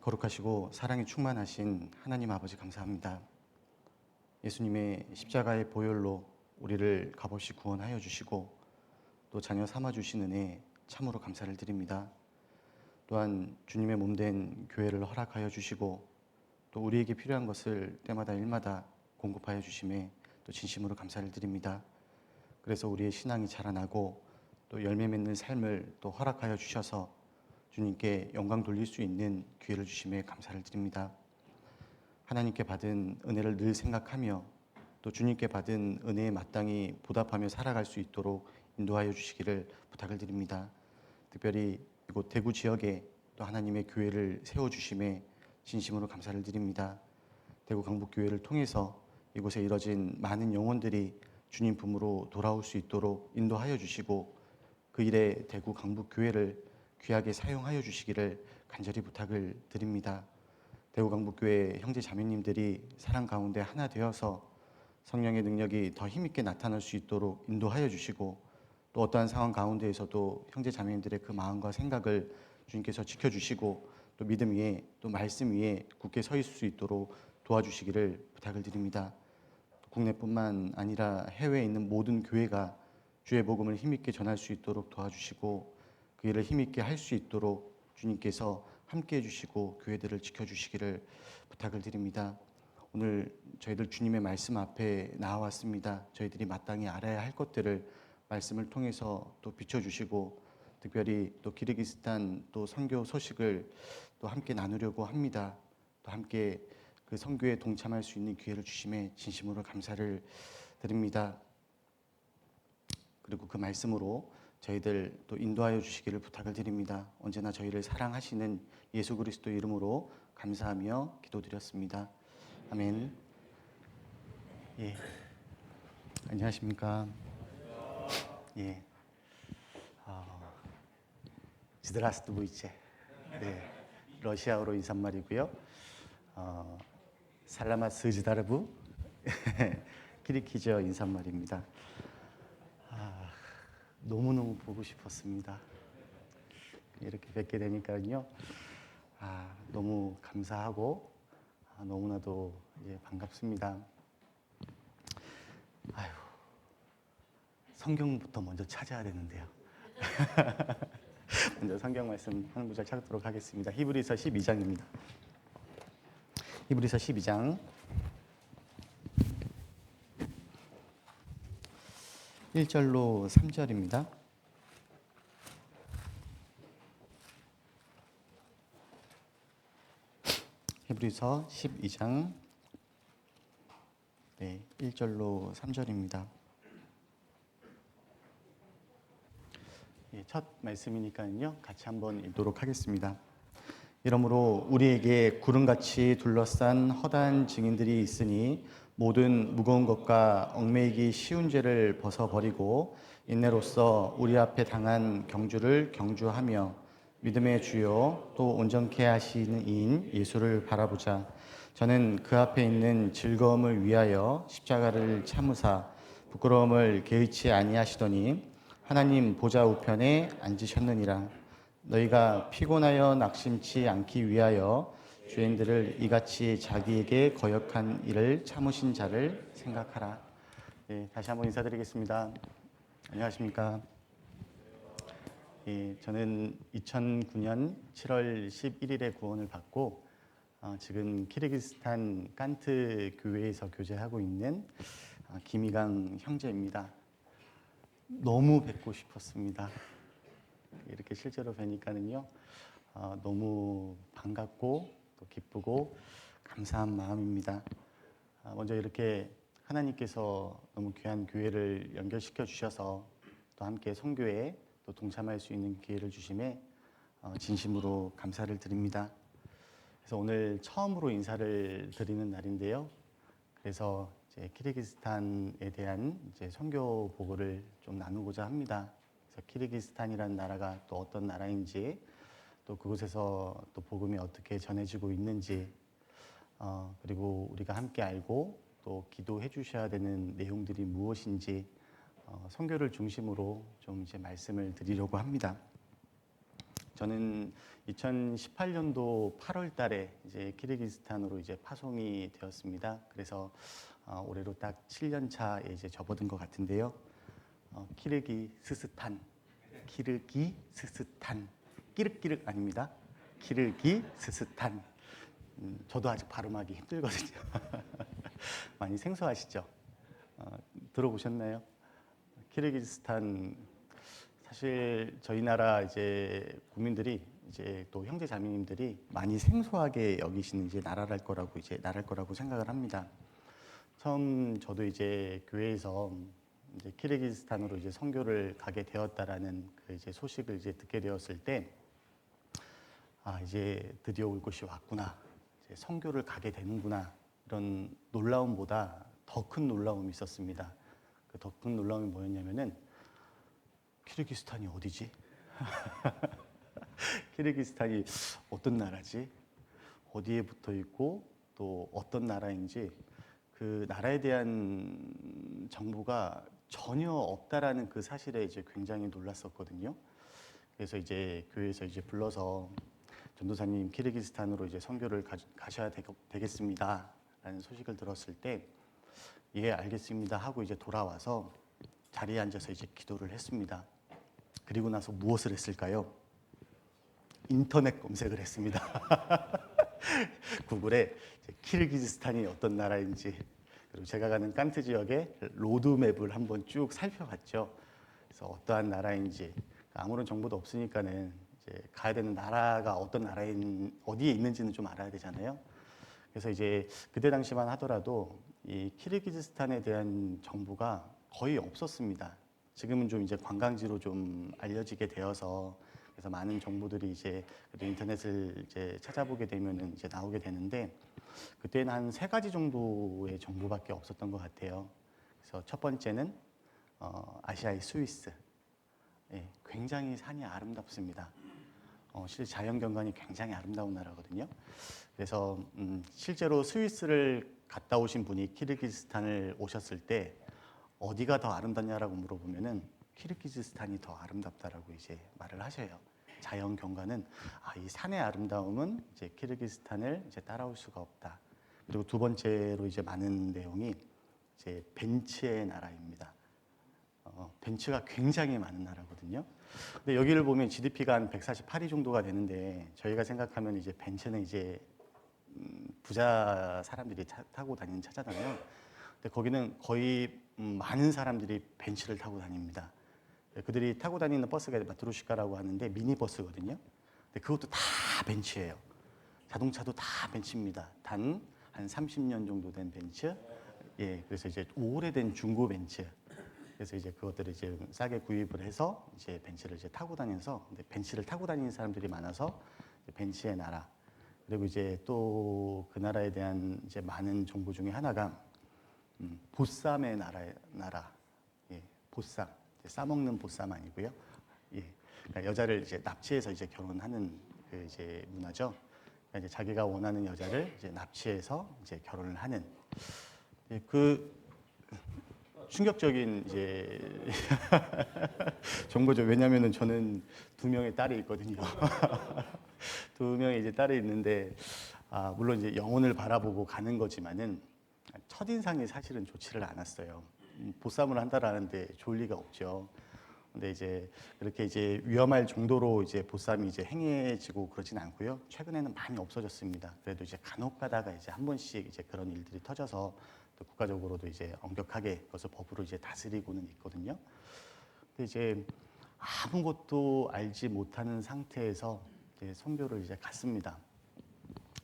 거룩하시고 사랑이 충만하신 하나님 아버지 감사합니다. 예수님의 십자가의 보혈로 우리를 값없이 구원하여 주시고 또 자녀 삼아 주신 은혜 참으로 감사를 드립니다. 또한 주님의 몸된 교회를 허락하여 주시고 또 우리에게 필요한 것을 때마다 일마다 공급하여 주심에 또 진심으로 감사를 드립니다. 그래서 우리의 신앙이 자라나고 또 열매 맺는 삶을 또 허락하여 주셔서 주님께 영광 돌릴 수 있는 기회를 주심에 감사를 드립니다. 하나님께 받은 은혜를 늘 생각하며 또 주님께 받은 은혜에 마땅히 보답하며 살아갈 수 있도록 인도하여 주시기를 부탁을 드립니다. 특별히 이곳 대구 지역에 또 하나님의 교회를 세워주심에 진심으로 감사를 드립니다. 대구 강북교회를 통해서 이곳에 이뤄진 많은 영혼들이 주님 품으로 돌아올 수 있도록 인도하여 주시고 그 일에 대구 강북교회를 귀하게 사용하여 주시기를 간절히 부탁을 드립니다. 대구 강북교회 형제 자매님들이 사랑 가운데 하나 되어서 성령의 능력이 더 힘있게 나타날 수 있도록 인도하여 주시고 또 어떠한 상황 가운데에서도 형제 자매님들의 그 마음과 생각을 주님께서 지켜주시고 또 믿음 위에 또 말씀 위에 굳게 서 있을 수 있도록 도와주시기를 부탁을 드립니다. 국내뿐만 아니라 해외에 있는 모든 교회가 주의 복음을 힘있게 전할 수 있도록 도와주시고 그 일을 힘있게 할 수 있도록 주님께서 함께 해주시고 교회들을 지켜주시기를 부탁을 드립니다. 오늘 저희들 주님의 말씀 앞에 나와왔습니다. 저희들이 마땅히 알아야 할 것들을 말씀을 통해서 또 비춰주시고 특별히 또 키르기스탄 또 선교 소식을 또 함께 나누려고 합니다. 또 함께 그 선교에 동참할 수 있는 기회를 주심에 진심으로 감사를 드립니다. 그리고 그 말씀으로 저희들 또 인도하여 주시기를 부탁을 드립니다. 언제나 저희를 사랑하시는 예수 그리스도 이름으로 감사하며 기도드렸습니다. 아멘. 예. 안녕하십니까? 예. 지드라스트부이체. 네. 러시아어로 인사말이고요. 살라마스 지다르부 키리키저 인사말입니다. 너무너무 보고 싶었습니다. 이렇게 뵙게 되니까요. 너무 감사하고 너무나도 반갑습니다. 성경부터 먼저 찾아야 되는데요. 먼저 성경 말씀 한 구절 찾도록 하겠습니다. 히브리서 12장입니다. 히브리서 12장 1절로 3절입니다. 히브리서 12장 1절로 3절입니다. 첫 말씀이니까요. 같이 한번 읽도록 하겠습니다. 이러므로 우리에게 구름같이 둘러싼 허다한 증인들이 있으니 모든 무거운 것과 얽매이기 쉬운 죄를 벗어버리고 인내로써 우리 앞에 당한 경주를 경주하며 믿음의 주요 또 온전케 하시는 이인 예수를 바라보자. 저는 그 앞에 있는 즐거움을 위하여 십자가를 참으사 부끄러움을 개의치 아니하시더니 하나님 보좌 우편에 앉으셨느니라. 너희가 피곤하여 낙심치 않기 위하여 죄인들을 이같이 자기에게 거역한 일을 참으신 자를 생각하라. 다시 한번 인사드리겠습니다. 안녕하십니까? 저는 2009년 7월 11일에 구원을 받고 지금 키르기스탄 깐트 교회에서 교제하고 있는 김희강 형제입니다. 너무 뵙고 싶었습니다. 이렇게 실제로 뵈니까는요, 너무 반갑고 또 기쁘고 감사한 마음입니다. 먼저 이렇게 하나님께서 너무 귀한 교회를 연결시켜 주셔서 또 함께 선교에 또 동참할 수 있는 기회를 주심에 진심으로 감사를 드립니다. 그래서 오늘 처음으로 인사를 드리는 날인데요. 그래서 이제 키르기스탄에 대한 이제 선교 보고를 좀 나누고자 합니다. 그래서 키르기스탄이라는 나라가 또 어떤 나라인지, 또 그곳에서 또 복음이 어떻게 전해지고 있는지, 그리고 우리가 함께 알고 또 기도해 주셔야 되는 내용들이 무엇인지 선교를 중심으로 좀 이제 말씀을 드리려고 합니다. 저는 2018년도 8월 달에 이제 키르기스탄으로 이제 파송이 되었습니다. 그래서 올해로 딱 7년 차에 이제 접어든 것 같은데요. 키르기스스탄, 키르기스스탄, 끼륵끼륵 아닙니다. 키르기스스탄. 저도 아직 발음하기 힘들거든요. 많이 생소하시죠? 들어보셨나요? 키르기스탄 사실 저희 나라 이제 국민들이 이제 또 형제 자매님들이 많이 생소하게 여기시는 이제 나라일 거라고 생각을 합니다. 처음 저도 이제 교회에서 이제 키르기스탄으로 이제 선교를 가게 되었다라는 그 이제 소식을 이제 듣게 되었을 때, 이제 드디어 올 곳이 왔구나, 이제 선교를 가게 되는구나, 이런 놀라움보다 더 큰 놀라움이 있었습니다. 그 더 큰 놀라움이 뭐였냐면은 키르기스탄이 어디지? 키르기스탄이 어떤 나라지? 어디에 붙어 있고 또 어떤 나라인지 그 나라에 대한 정보가 전혀 없다라는 그 사실에 이제 굉장히 놀랐었거든요. 그래서 이제 교회에서 이제 불러서 전도사님 키르기스탄으로 이제 선교를 가셔야 되겠습니다라는 소식을 들었을 때, 예, 알겠습니다 하고 이제 돌아와서 자리에 앉아서 이제 기도를 했습니다. 그리고 나서 무엇을 했을까요? 인터넷 검색을 했습니다. 구글에 키르기스탄이 어떤 나라인지, 그리고 제가 가는 깐트 지역의 로드맵을 한번 쭉 살펴봤죠. 그래서 어떠한 나라인지, 아무런 정보도 없으니까는 이제 가야 되는 나라가 어떤 어디에 있는지는 좀 알아야 되잖아요. 그래서 이제 그때 당시만 하더라도 이 키르기스탄에 대한 정보가 거의 없었습니다. 지금은 좀 이제 관광지로 좀 알려지게 되어서, 그래서 많은 정보들이 이제 인터넷을 이제 찾아보게 되면은 이제 나오게 되는데, 그때는 한 3가지 정도의 정보밖에 없었던 것 같아요. 그래서 첫 번째는 아시아의 스위스. 예, 굉장히 산이 아름답습니다. 실제 자연 경관이 굉장히 아름다운 나라거든요. 그래서 실제로 스위스를 갔다 오신 분이 키르기스탄을 오셨을 때 어디가 더 아름답냐라고 물어보면은 키르기스탄이 더 아름답다라고 이제 말을 하셔요. 자연 경관은 이 산의 아름다움은 이제 키르기스탄을 이제 따라올 수가 없다. 그리고 두 번째로 이제 많은 내용이 이제 벤츠의 나라입니다. 벤츠가 굉장히 많은 나라거든요. 근데 여기를 보면 GDP가 한 148위 정도가 되는데, 저희가 생각하면 이제 벤츠는 이제 부자 사람들이 타고 다니는 차잖아요. 근데 거기는 거의 많은 사람들이 벤츠를 타고 다닙니다. 그들이 타고 다니는 버스가 마트로시카라고 하는데 미니버스거든요. 근데 그것도 다 벤츠예요. 자동차도 다 벤츠입니다. 단 한 30년 정도 된 벤츠. 예, 그래서 이제 오래된 중고 벤츠. 그래서 이제 그것들을 이제 싸게 구입을 해서 이제 벤츠를 이제 타고 다니면서, 근데 벤츠를 타고 다니는 사람들이 많아서 벤츠의 나라. 그리고 이제 또 그 나라에 대한 이제 많은 정보 중에 하나가 보쌈의 나라. 예, 보쌈. 싸먹는 보쌈 아니고요. 예, 그러니까 여자를 이제 납치해서 이제 결혼하는 그 이제 문화죠. 그러니까 이제 자기가 원하는 여자를 이제 납치해서 이제 결혼을 하는, 예, 그 충격적인 이제 정보죠. 왜냐하면은 저는 2명의 딸이 있거든요. 2명의 이제 딸이 있는데, 물론 이제 영혼을 바라보고 가는 거지만은 첫인상이 사실은 좋지를 않았어요. 보쌈을 한다라는데 좋을 리가 없죠. 근데 이제 그렇게 이제 위험할 정도로 이제 보쌈이 이제 행해지고 그러진 않고요. 최근에는 많이 없어졌습니다. 그래도 이제 간혹 가다가 이제 한 번씩 이제 그런 일들이 터져서 또 국가적으로도 이제 엄격하게 그것을 법으로 이제 다스리고는 있거든요. 근데 이제 아무것도 알지 못하는 상태에서 이제 선교를 이제 갔습니다.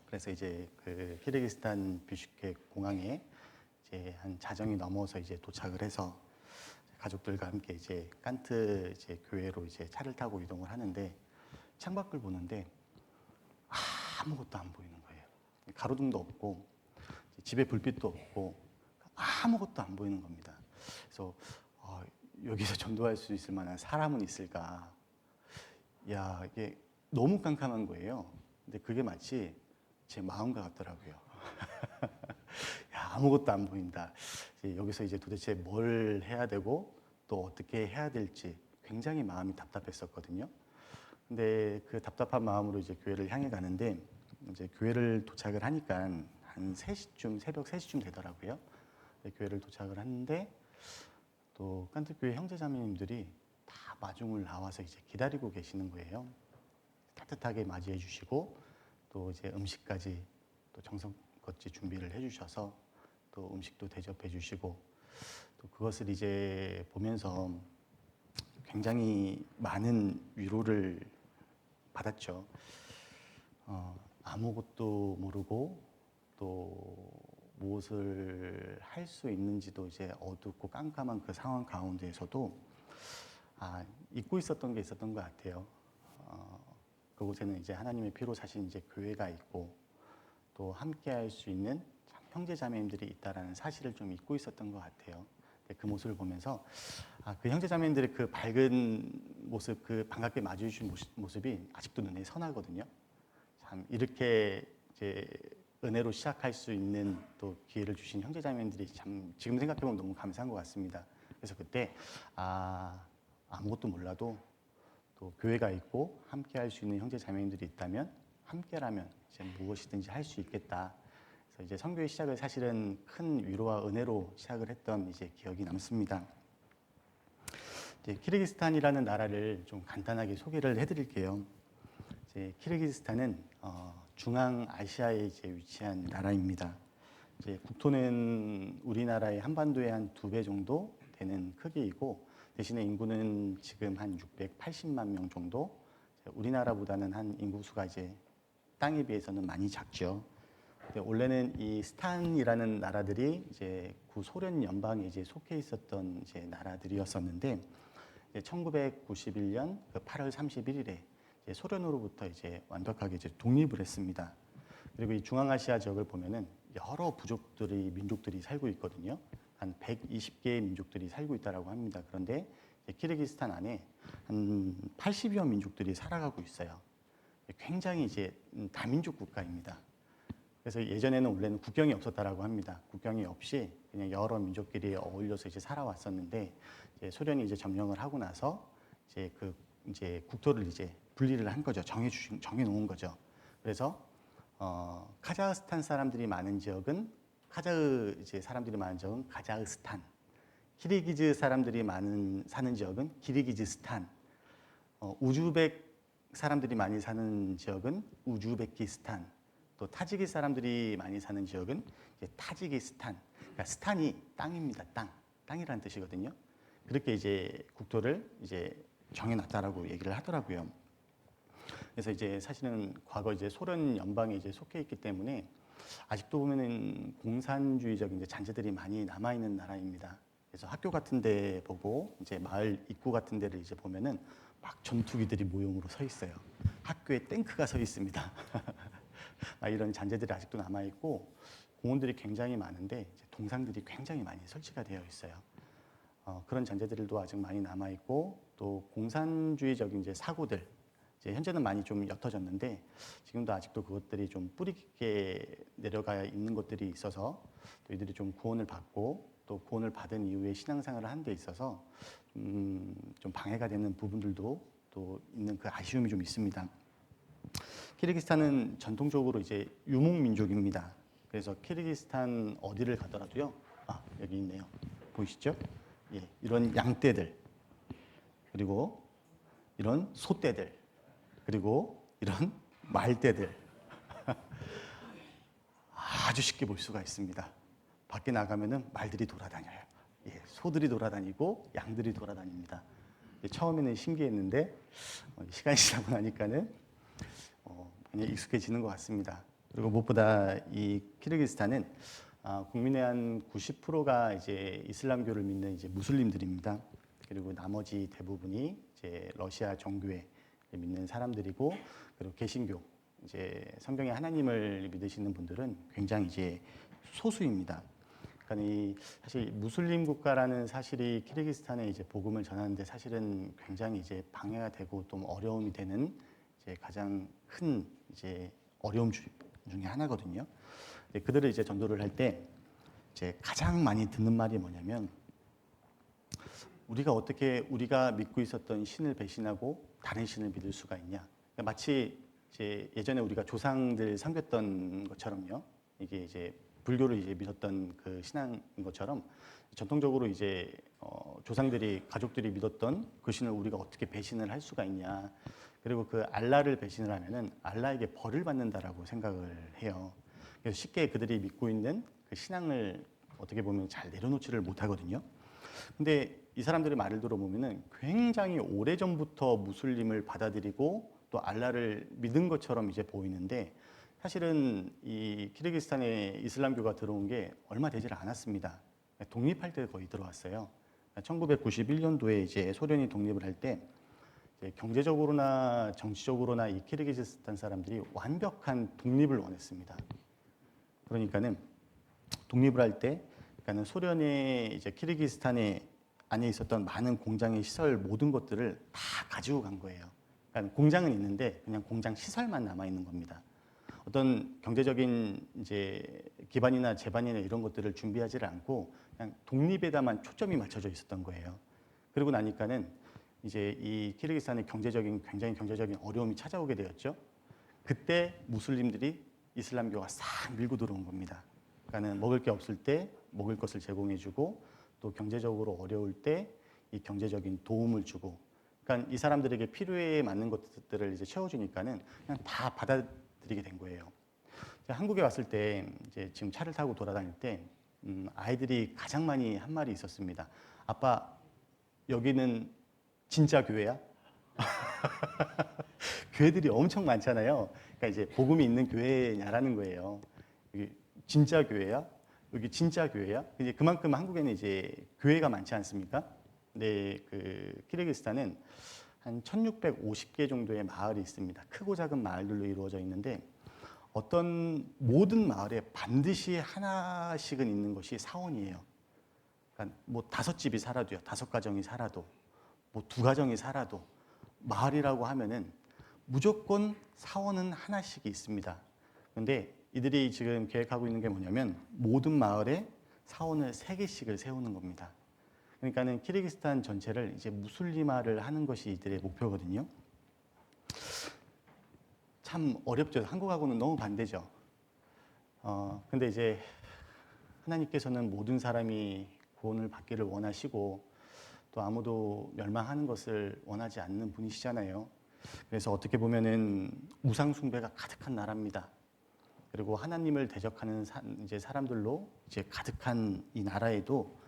그래서 이제 그 키르기스탄 비슈케 공항에 이제 한 자정이 넘어서 이제 도착을 해서 가족들과 함께 이제 깐트 이제 교회로 이제 차를 타고 이동을 하는데, 창밖을 보는데 아무것도 안 보이는 거예요. 가로등도 없고 집에 불빛도 없고 아무것도 안 보이는 겁니다. 그래서 여기서 전도할 수 있을 만한 사람은 있을까? 야, 이게 너무 깜깜한 거예요. 근데 그게 마치 제 마음과 같더라고요. 야, 아무것도 안 보인다. 여기서 이제 도대체 뭘 해야 되고 또 어떻게 해야 될지 굉장히 마음이 답답했었거든요. 근데 그 답답한 마음으로 이제 교회를 향해 가는데 이제 교회를 도착을 하니까 한 3시쯤 새벽 3시쯤 되더라고요. 교회를 도착을 하는데 또 깐트교회 형제자매님들이 다 마중을 나와서 이제 기다리고 계시는 거예요. 따뜻하게 맞이해 주시고 또 이제 음식까지 또 정성껏 준비를 해 주셔서 또 음식도 대접해 주시고 또 그것을 이제 보면서 굉장히 많은 위로를 받았죠. 아무것도 모르고 또 무엇을 할 수 있는지도 이제 어둡고 깜깜한 그 상황 가운데에서도 잊고 있었던 게 있었던 것 같아요. 그곳에는 이제 하나님의 피로 사신 이제 교회가 있고 또 함께할 수 있는 형제 자매님들이 있다라는 사실을 좀 잊고 있었던 것 같아요. 그 모습을 보면서 그 형제 자매님들의 그 밝은 모습, 그 반갑게 맞이해주신 모습이 아직도 눈에 선하거든요. 참 이렇게 이제 은혜로 시작할 수 있는 또 기회를 주신 형제 자매님들이 참 지금 생각해 보면 너무 감사한 것 같습니다. 그래서 그때 아무것도 몰라도 또 교회가 있고 함께할 수 있는 형제 자매님들이 있다면 함께라면 이제 무엇이든지 할 수 있겠다. 그래서 이제 선교의 시작을 사실은 큰 위로와 은혜로 시작을 했던 이제 기억이 남습니다. 이제 키르기스탄이라는 나라를 좀 간단하게 소개를 해드릴게요. 이제 키르기스탄은 중앙아시아에 이제 위치한 나라입니다. 이제 국토는 우리나라의 한반도의 한 2배 정도 되는 크기이고 대신에 인구는 지금 한 680만 명 정도. 우리나라보다는 한 인구수가 이제 땅에 비해서는 많이 작죠. 원래는 이 스탄이라는 나라들이 이제 구소련 연방에 이제 속해 있었던 이제 나라들이었었는데 1991년 8월 31일에 이제 소련으로부터 이제 완벽하게 이제 독립을 했습니다. 그리고 이 중앙아시아 지역을 보면은 여러 부족들이 민족들이 살고 있거든요. 한 120개의 민족들이 살고 있다라고 합니다. 그런데 키르기스탄 안에 한 80여 민족들이 살아가고 있어요. 굉장히 이제 다민족 국가입니다. 그래서 예전에는 원래는 국경이 없었다라고 합니다. 국경이 없이 그냥 여러 민족끼리 어울려서 이제 살아왔었는데 이제 소련이 이제 점령을 하고 나서 이제 국토를 이제 분리를 한 거죠. 정해 놓은 거죠. 그래서 카자흐스탄 사람들이 많은 지역은 이제 사람들이 많은 지역은 카자흐스탄, 키르기즈 사람들이 사는 지역은 키르기즈스탄, 우즈벡 사람들이 많이 사는 지역은 우즈베키스탄, 또 타지키 사람들이 많이 사는 지역은 이제 타지키스탄. 그러니까 스탄이 땅입니다. 땅이라는 뜻이거든요. 그렇게 이제 국토를 이제 정해놨다라고 얘기를 하더라고요. 그래서 이제 사실은 과거 이제 소련 연방에 이제 속해 있기 때문에 아직도 보면은 공산주의적 이제 잔재들이 많이 남아 있는 나라입니다. 그래서 학교 같은 데 보고 이제 마을 입구 같은 데를 이제 보면은 막 전투기들이 모형으로 서 있어요. 학교에 탱크가 서 있습니다. 이런 잔재들이 아직도 남아 있고 공원들이 굉장히 많은데 이제 동상들이 굉장히 많이 설치가 되어 있어요. 그런 잔재들도 아직 많이 남아 있고 또 공산주의적인 이제 사고들 이제 현재는 많이 좀 옅어졌는데 지금도 아직도 그것들이 좀 뿌리 깊게 내려가 있는 것들이 있어서 또 이들이 좀 구원을 받고 또 구원을 받은 이후에 신앙생활을 하는 데 있어서 좀 방해가 되는 부분들도 또 있는 그 아쉬움이 좀 있습니다. 키르기스탄은 전통적으로 이제 유목민족입니다. 그래서 키르기스탄 어디를 가더라도요. 여기 있네요. 보이시죠? 예, 이런 양떼들, 그리고 이런 소떼들, 그리고 이런 말떼들 아주 쉽게 볼 수가 있습니다. 밖에 나가면은 말들이 돌아다녀요. 예, 소들이 돌아다니고 양들이 돌아다닙니다. 처음에는 신기했는데 시간이 지나고 나니까는 그냥 익숙해지는 것 같습니다. 그리고 무엇보다 이 키르기스탄은 국민의 한 90%가 이제 이슬람교를 믿는 이제 무슬림들입니다. 그리고 나머지 대부분이 이제 러시아 정교회 믿는 사람들이고, 그리고 개신교 이제 성경의 하나님을 믿으시는 분들은 굉장히 이제 소수입니다. 그러니까 이 사실 무슬림 국가라는 사실이 키르기스탄에 이제 복음을 전하는데 사실은 굉장히 이제 방해가 되고 좀 어려움이 되는 이제 가장 큰 이제 어려움 중에 하나거든요. 그들을 이제 전도를 할 때 이제 가장 많이 듣는 말이 뭐냐면 우리가 어떻게 우리가 믿고 있었던 신을 배신하고 다른 신을 믿을 수가 있냐? 그러니까 마치 이제 예전에 우리가 조상들 섬겼던 것처럼요. 이게 이제 불교를 이제 믿었던 그 신앙인 것처럼 전통적으로 이제 조상들이 가족들이 믿었던 그 신을 우리가 어떻게 배신을 할 수가 있냐? 그리고 그 알라를 배신을 하면은 알라에게 벌을 받는다라고 생각을 해요. 그래서 쉽게 그들이 믿고 있는 그 신앙을 어떻게 보면 잘 내려놓지를 못하거든요. 근데 이 사람들의 말을 들어보면은 굉장히 오래전부터 무슬림을 받아들이고 또 알라를 믿은 것처럼 이제 보이는데 사실은 이 키르기스탄에 이슬람교가 들어온 게 얼마 되질 않았습니다. 독립할 때 거의 들어왔어요. 1991년도에 이제 소련이 독립을 할 때 경제적으로나 정치적으로나 이 키르기즈스탄 사람들이 완벽한 독립을 원했습니다. 그러니까는 독립을 할 때, 그러니까는 소련의 이제 키르기스탄에 안에 있었던 많은 공장의 시설 모든 것들을 다 가지고 간 거예요. 그러니까 공장은 있는데 그냥 공장 시설만 남아 있는 겁니다. 어떤 경제적인 이제 기반이나 제반이나 이런 것들을 준비하지를 않고 그냥 독립에다만 초점이 맞춰져 있었던 거예요. 그러고 나니까는 이제 이 키르기스탄의 굉장히 경제적인 어려움이 찾아오게 되었죠. 그때 무슬림들이 이슬람교가 싹 밀고 들어온 겁니다. 그러니까는 먹을 게 없을 때 먹을 것을 제공해주고 또 경제적으로 어려울 때 이 경제적인 도움을 주고, 그러니까 이 사람들에게 필요에 맞는 것들을 이제 채워주니까는 그냥 다 받아들이게 된 거예요. 제가 한국에 왔을 때 이제 지금 차를 타고 돌아다닐 때 아이들이 가장 많이 한 말이 있었습니다. 아빠, 여기는 진짜 교회야? 교회들이 엄청 많잖아요. 그러니까 이제 복음이 있는 교회냐라는 거예요. 여기 진짜 교회야? 여기 진짜 교회야? 이제 그만큼 한국에는 이제 교회가 많지 않습니까? 근데 그 키르기스탄은 한 1650개 정도의 마을이 있습니다. 크고 작은 마을들로 이루어져 있는데 어떤 모든 마을에 반드시 하나씩은 있는 것이 사원이에요. 그러니까 뭐 5집이 살아도요, 5가정이 살아도, 뭐 2가정이 살아도 마을이라고 하면은 무조건 사원은 하나씩이 있습니다. 그런데 이들이 지금 계획하고 있는 게 뭐냐면 모든 마을에 사원을 3개씩을 세우는 겁니다. 그러니까는 키르기스탄 전체를 이제 무슬림화를 하는 것이 이들의 목표거든요. 참 어렵죠. 한국하고는 너무 반대죠. 근데 이제 하나님께서는 모든 사람이 구원을 받기를 원하시고 또 아무도 멸망하는 것을 원하지 않는 분이시잖아요. 그래서 어떻게 보면은 우상 숭배가 가득한 나라입니다. 그리고 하나님을 대적하는 이제 사람들로 이제 가득한 이 나라에도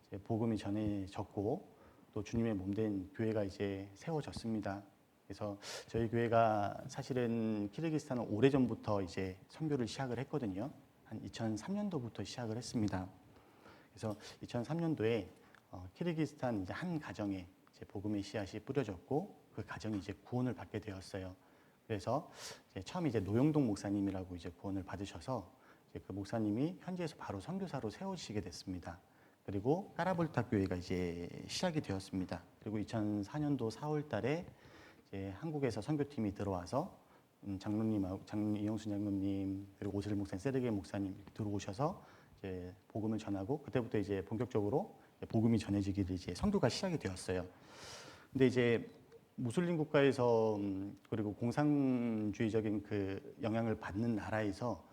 이제 복음이 전해졌고 또 주님의 몸된 교회가 이제 세워졌습니다. 그래서 저희 교회가 사실은 키르기스탄은 오래전부터 이제 선교를 시작을 했거든요. 한 2003년도부터 시작을 했습니다. 그래서 2003년도에 키르기스탄 이제 한 가정에 이제 복음의 씨앗이 뿌려졌고 그 가정이 이제 구원을 받게 되었어요. 그래서 이제 처음 이제 노영동 목사님이라고 이제 구원을 받으셔서 이제 그 목사님이 현지에서 바로 선교사로 세워지게 됐습니다. 그리고 까라볼타 교회가 이제 시작이 되었습니다. 그리고 2004년도 4월달에 이제 한국에서 선교팀이 들어와서 장로님하고 이영순 장로님 그리고 오슬 목사님, 세르게 목사님 들어오셔서 이제 복음을 전하고 그때부터 이제 본격적으로 복음이 전해지기를 이제 선교가 시작이 되었어요. 근데 이제 무슬림 국가에서 그리고 공산주의적인 그 영향을 받는 나라에서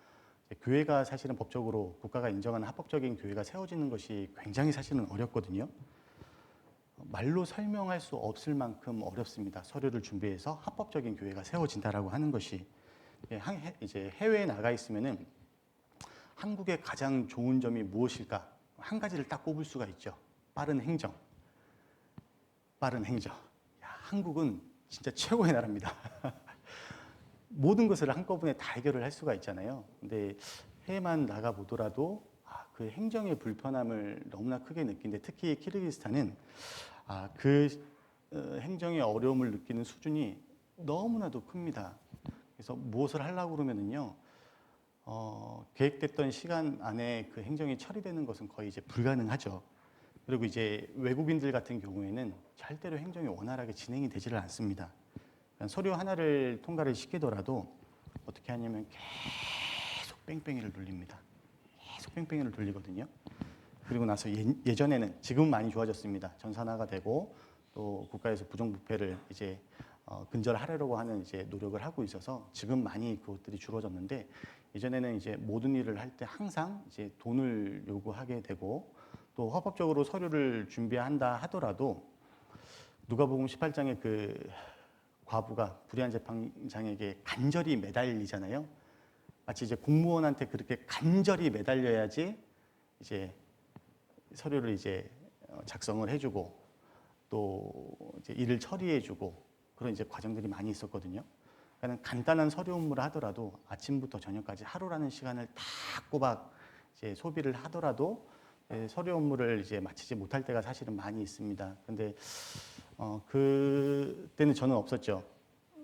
교회가 사실은 법적으로 국가가 인정하는 합법적인 교회가 세워지는 것이 굉장히 사실은 어렵거든요. 말로 설명할 수 없을 만큼 어렵습니다. 서류를 준비해서 합법적인 교회가 세워진다라고 하는 것이 이제 해외에 나가 있으면은 한국의 가장 좋은 점이 무엇일까? 한 가지를 딱 꼽을 수가 있죠. 빠른 행정. 빠른 행정. 야, 한국은 진짜 최고의 나라입니다. 모든 것을 한꺼번에 다 해결을 할 수가 있잖아요. 근데 해외만 나가 보더라도 그 행정의 불편함을 너무나 크게 느끼는데 특히 키르기스탄은 그 행정의 어려움을 느끼는 수준이 너무나도 큽니다. 그래서 무엇을 하려고 그러면은요, 계획됐던 시간 안에 그 행정이 처리되는 것은 거의 이제 불가능하죠. 그리고 이제 외국인들 같은 경우에는 절대로 행정이 원활하게 진행이 되지를 않습니다. 그러니까 서류 하나를 통과를 시키더라도 어떻게 하냐면 계속 뺑뺑이를 돌립니다. 계속 뺑뺑이를 돌리거든요. 그리고 나서 예전에는 지금은 많이 좋아졌습니다. 전산화가 되고 또 국가에서 부정부패를 이제 근절하려고 하는 이제 노력을 하고 있어서 지금 많이 그것들이 줄어졌는데 예전에는 이제 모든 일을 할 때 항상 이제 돈을 요구하게 되고 또 헌법적으로 서류를 준비한다 하더라도 누가복음 18장에 그 과부가 불의한 재판장에게 간절히 매달리잖아요. 마치 이제 공무원한테 그렇게 간절히 매달려야지 이제 서류를 이제 작성을 해주고 또 이제 일을 처리해주고 그런 이제 과정들이 많이 있었거든요. 그러니까 간단한 서류 업무를 하더라도 아침부터 저녁까지 하루라는 시간을 다 꼬박 이제 소비를 하더라도 서류 업무를 이제 마치지 못할 때가 사실은 많이 있습니다. 근데 그때는 저는 없었죠.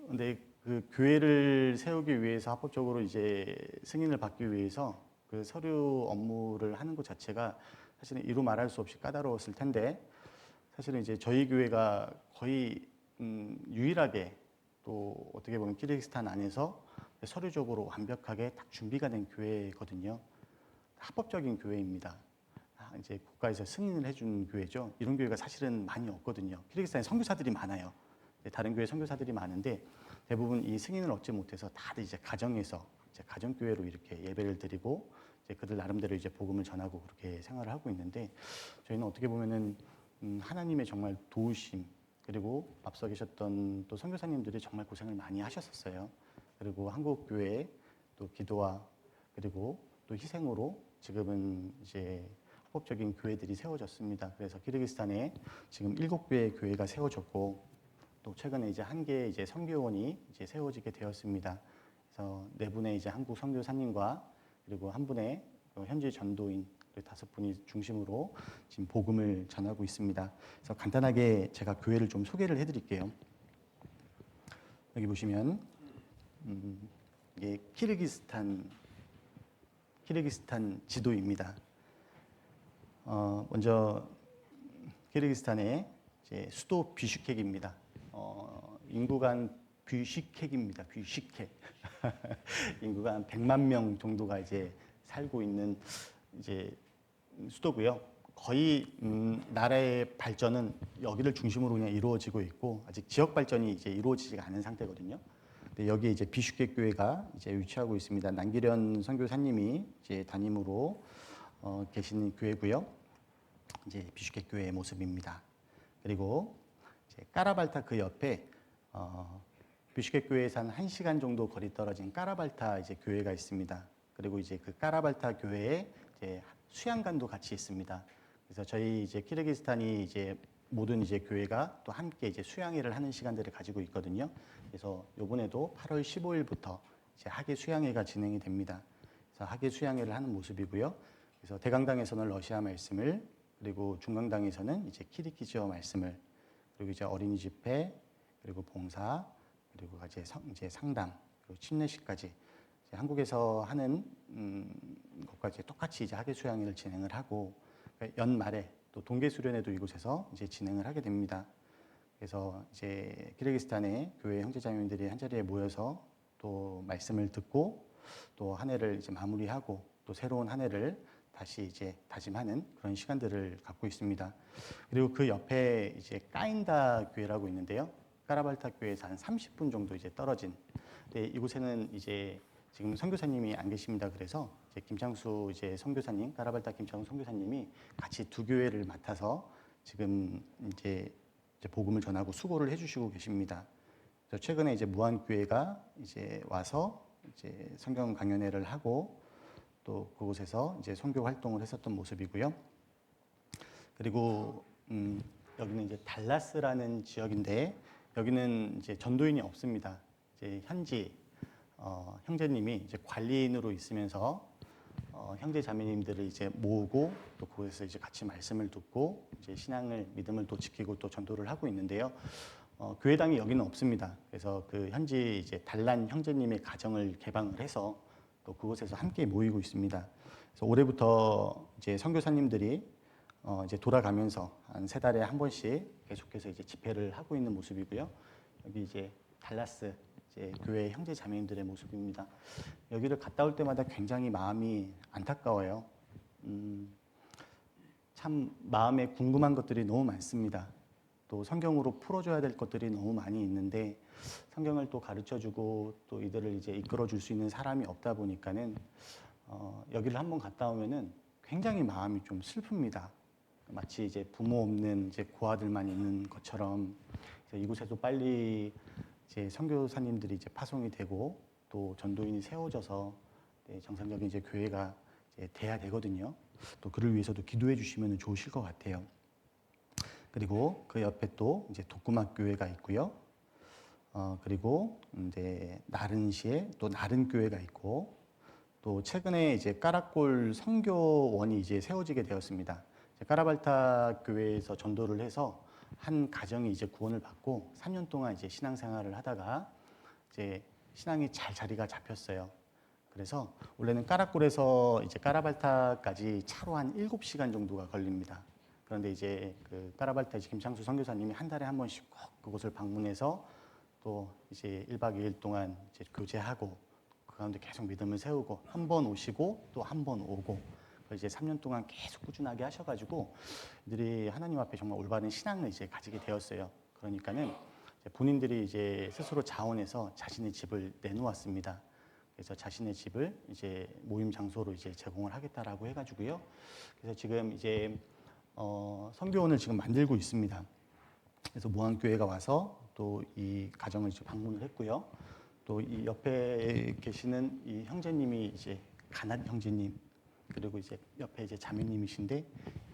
근데 그 교회를 세우기 위해서 합법적으로 이제 승인을 받기 위해서 그 서류 업무를 하는 것 자체가 사실은 이루 말할 수 없이 까다로웠을 텐데 사실은 이제 저희 교회가 거의 유일하게 또 어떻게 보면 키르기스탄 안에서 서류적으로 완벽하게 딱 준비가 된 교회거든요. 합법적인 교회입니다. 이제 국가에서 승인을 해준 교회죠. 이런 교회가 사실은 많이 없거든요. 키르기스탄에 선교사들이 많아요. 다른 교회 선교사들이 많은데 대부분 이 승인을 얻지 못해서 다들 이제 가정에서 이제 가정교회로 이렇게 예배를 드리고 이제 그들 나름대로 이제 복음을 전하고 그렇게 생활을 하고 있는데 저희는 어떻게 보면은 하나님의 정말 도우심 그리고 앞서 계셨던 또 선교사님들이 정말 고생을 많이 하셨었어요. 그리고 한국 교회에 또 기도와 그리고 또 희생으로 지금은 이제 합법적인 교회들이 세워졌습니다. 그래서 키르기스탄에 지금 7개의 교회가 세워졌고 또 최근에 이제 한 개의 이제 선교원이 이제 세워지게 되었습니다. 그래서 4분의 이제 한국 선교사님과 그리고 한 분의 현지 전도인 5분이 중심으로 지금 복음을 전하고 있습니다. 그래서 간단하게 제가 교회를 좀 소개를 해드릴게요. 여기 보시면 이게 키르기스탄 지도입니다. 먼저 키르기스탄의 이제 수도 비슈케크입니다. 인구가 한 비슈케크입니다. 비슈케크. 인구가 한 100만 명 정도가 이제 살고 있는 이제 수도고요. 거의 나라의 발전은 여기를 중심으로 그냥 이루어지고 있고 아직 지역 발전이 이제 이루어지지가 않은 상태거든요. 근데 여기에 이제 비슈케크 교회가 이제 위치하고 있습니다. 남기련 선교사님이 이제 담임으로 계신 교회고요. 이제 비슈케크 교회의 모습입니다. 그리고 이제 까라발타 그 옆에 비슈케크 교회에서 한 1시간 정도 거리 떨어진 까라발타 이제 교회가 있습니다. 그리고 이제 그 까라발타 교회에 이제 수양관도 같이 있습니다. 그래서 저희 이제 키르기스탄이 이제 모든 이제 교회가 또 함께 이제 수양회를 하는 시간들을 가지고 있거든요. 그래서 이번에도 8월 15일부터 이제 학예 수양회가 진행이 됩니다. 그래서 학예 수양회를 하는 모습이고요. 그래서 대강당에서는 러시아 말씀을 그리고 중강당에서는 이제 키리키지어 말씀을 그리고 이제 어린이 집회 그리고 봉사 그리고 이제 상담 그리고 침례식까지 한국에서 하는 것과 이제 똑같이 이제 학예 수양회를 진행을 하고 연말에 또 동계 수련회도 이곳에서 이제 진행을 하게 됩니다. 그래서 이제 키르기스탄의 교회 형제자매들이 한 자리에 모여서 또 말씀을 듣고 또 한 해를 이제 마무리하고 또 새로운 한 해를 다시 이제 다짐하는 그런 시간들을 갖고 있습니다. 그리고 그 옆에 이제 까인다 교회라고 있는데요. 까라발타 교회에서 한 30분 정도 이제 떨어진. 근데 이곳에는 이제 지금 선교사님이 안 계십니다. 그래서 이제 김창수 이제 선교사님, 까라발타 김창수 선교사님이 같이 두 교회를 맡아서 지금 이제 복음을 전하고 수고를 해주시고 계십니다. 그래서 최근에 이제 무안교회가 이제 와서 이제 성경 강연회를 하고 또 그곳에서 이제 선교 활동을 했었던 모습이고요. 그리고 여기는 이제 달라스라는 지역인데 여기는 이제 전도인이 없습니다. 이제 현지 형제님이 이제 관리인으로 있으면서 형제 자매님들을 이제 모으고 또 그곳에서 이제 같이 말씀을 듣고 이제 신앙을 믿음을 또 지키고 또 전도를 하고 있는데요. 교회당이 여기는 없습니다. 그래서 그 현지 이제 달란 형제님의 가정을 개방을 해서 또 그곳에서 함께 모이고 있습니다. 그래서 올해부터 이제 선교사님들이 이제 돌아가면서 한 3달에 한 번씩 계속해서 이제 집회를 하고 있는 모습이고요. 여기 이제 달라스 이제 교회 형제 자매님들의 모습입니다. 여기를 갔다 올 때마다 굉장히 마음이 안타까워요. 참 마음에 궁금한 것들이 너무 많습니다. 또 성경으로 풀어줘야 될 것들이 너무 많이 있는데 성경을 또 가르쳐주고 또 이들을 이제 이끌어줄 수 있는 사람이 없다 보니까는 여기를 한번 갔다 오면은 굉장히 마음이 좀 슬픕니다. 마치 이제 부모 없는 이제 고아들만 있는 것처럼 이곳에도 빨리 이제 선교사님들이 이제 파송이 되고 또 전도인이 세워져서 정상적인 이제 교회가 이제 돼야 되거든요. 또 그를 위해서도 기도해 주시면 좋으실 것 같아요. 그리고 그 옆에 또 이제 독구막 교회가 있고요. 그리고 이제 나른시에 또 나른 교회가 있고 또 최근에 이제 까락골 선교원이 이제 세워지게 되었습니다. 까라발타 교회에서 전도를 해서 한 가정이 이제 구원을 받고 3년 동안 이제 신앙생활을 하다가 이제 신앙이 잘 자리가 잡혔어요. 그래서 원래는 까락골에서 이제 까라발타까지 차로 한 7시간 정도가 걸립니다. 그런데 이제 그 까라발타 이제 김창수 선교사님이 한 달에 한 번씩 꼭 그곳을 방문해서 또 이제 1박 2일 동안 이제 교제하고 그 가운데 계속 믿음을 세우고 한 번 오시고 또 한 번 오고 이제 3년 동안 계속 꾸준하게 하셔가지고 이들이 하나님 앞에 정말 올바른 신앙을 이제 가지게 되었어요. 그러니까는 이제 본인들이 이제 스스로 자원해서 자신의 집을 내놓았습니다. 그래서 자신의 집을 이제 모임 장소로 이제 제공을 하겠다라고 해가지고요. 그래서 지금 이제 선교원을 지금 만들고 있습니다. 그래서 모항교회가 와서 또 이 가정을 이제 방문을 했고요. 또 이 옆에 계시는 이 형제님이 이제 가낫 형제님 그리고 이제 옆에 이제 자매님이신데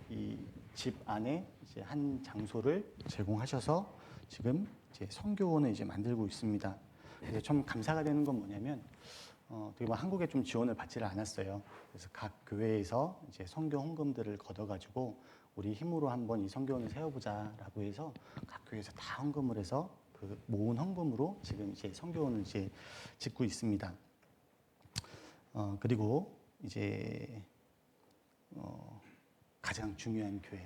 이 집 안에 이제 한 장소를 제공하셔서 지금 이제 선교원을 이제 만들고 있습니다. 그래서 좀 감사가 되는 건 뭐냐면 어떻게 보면 한국에 좀 지원을 받지를 않았어요. 그래서 각 교회에서 이제 선교 헌금들을 걷어가지고 우리 힘으로 한번 이 선교원을 세워보자라고 해서 각 교회에서 다 헌금을 해서 그 모은 헌금으로 지금 이제 선교원을 이제 짓고 있습니다. 그리고 이제 가장 중요한 교회,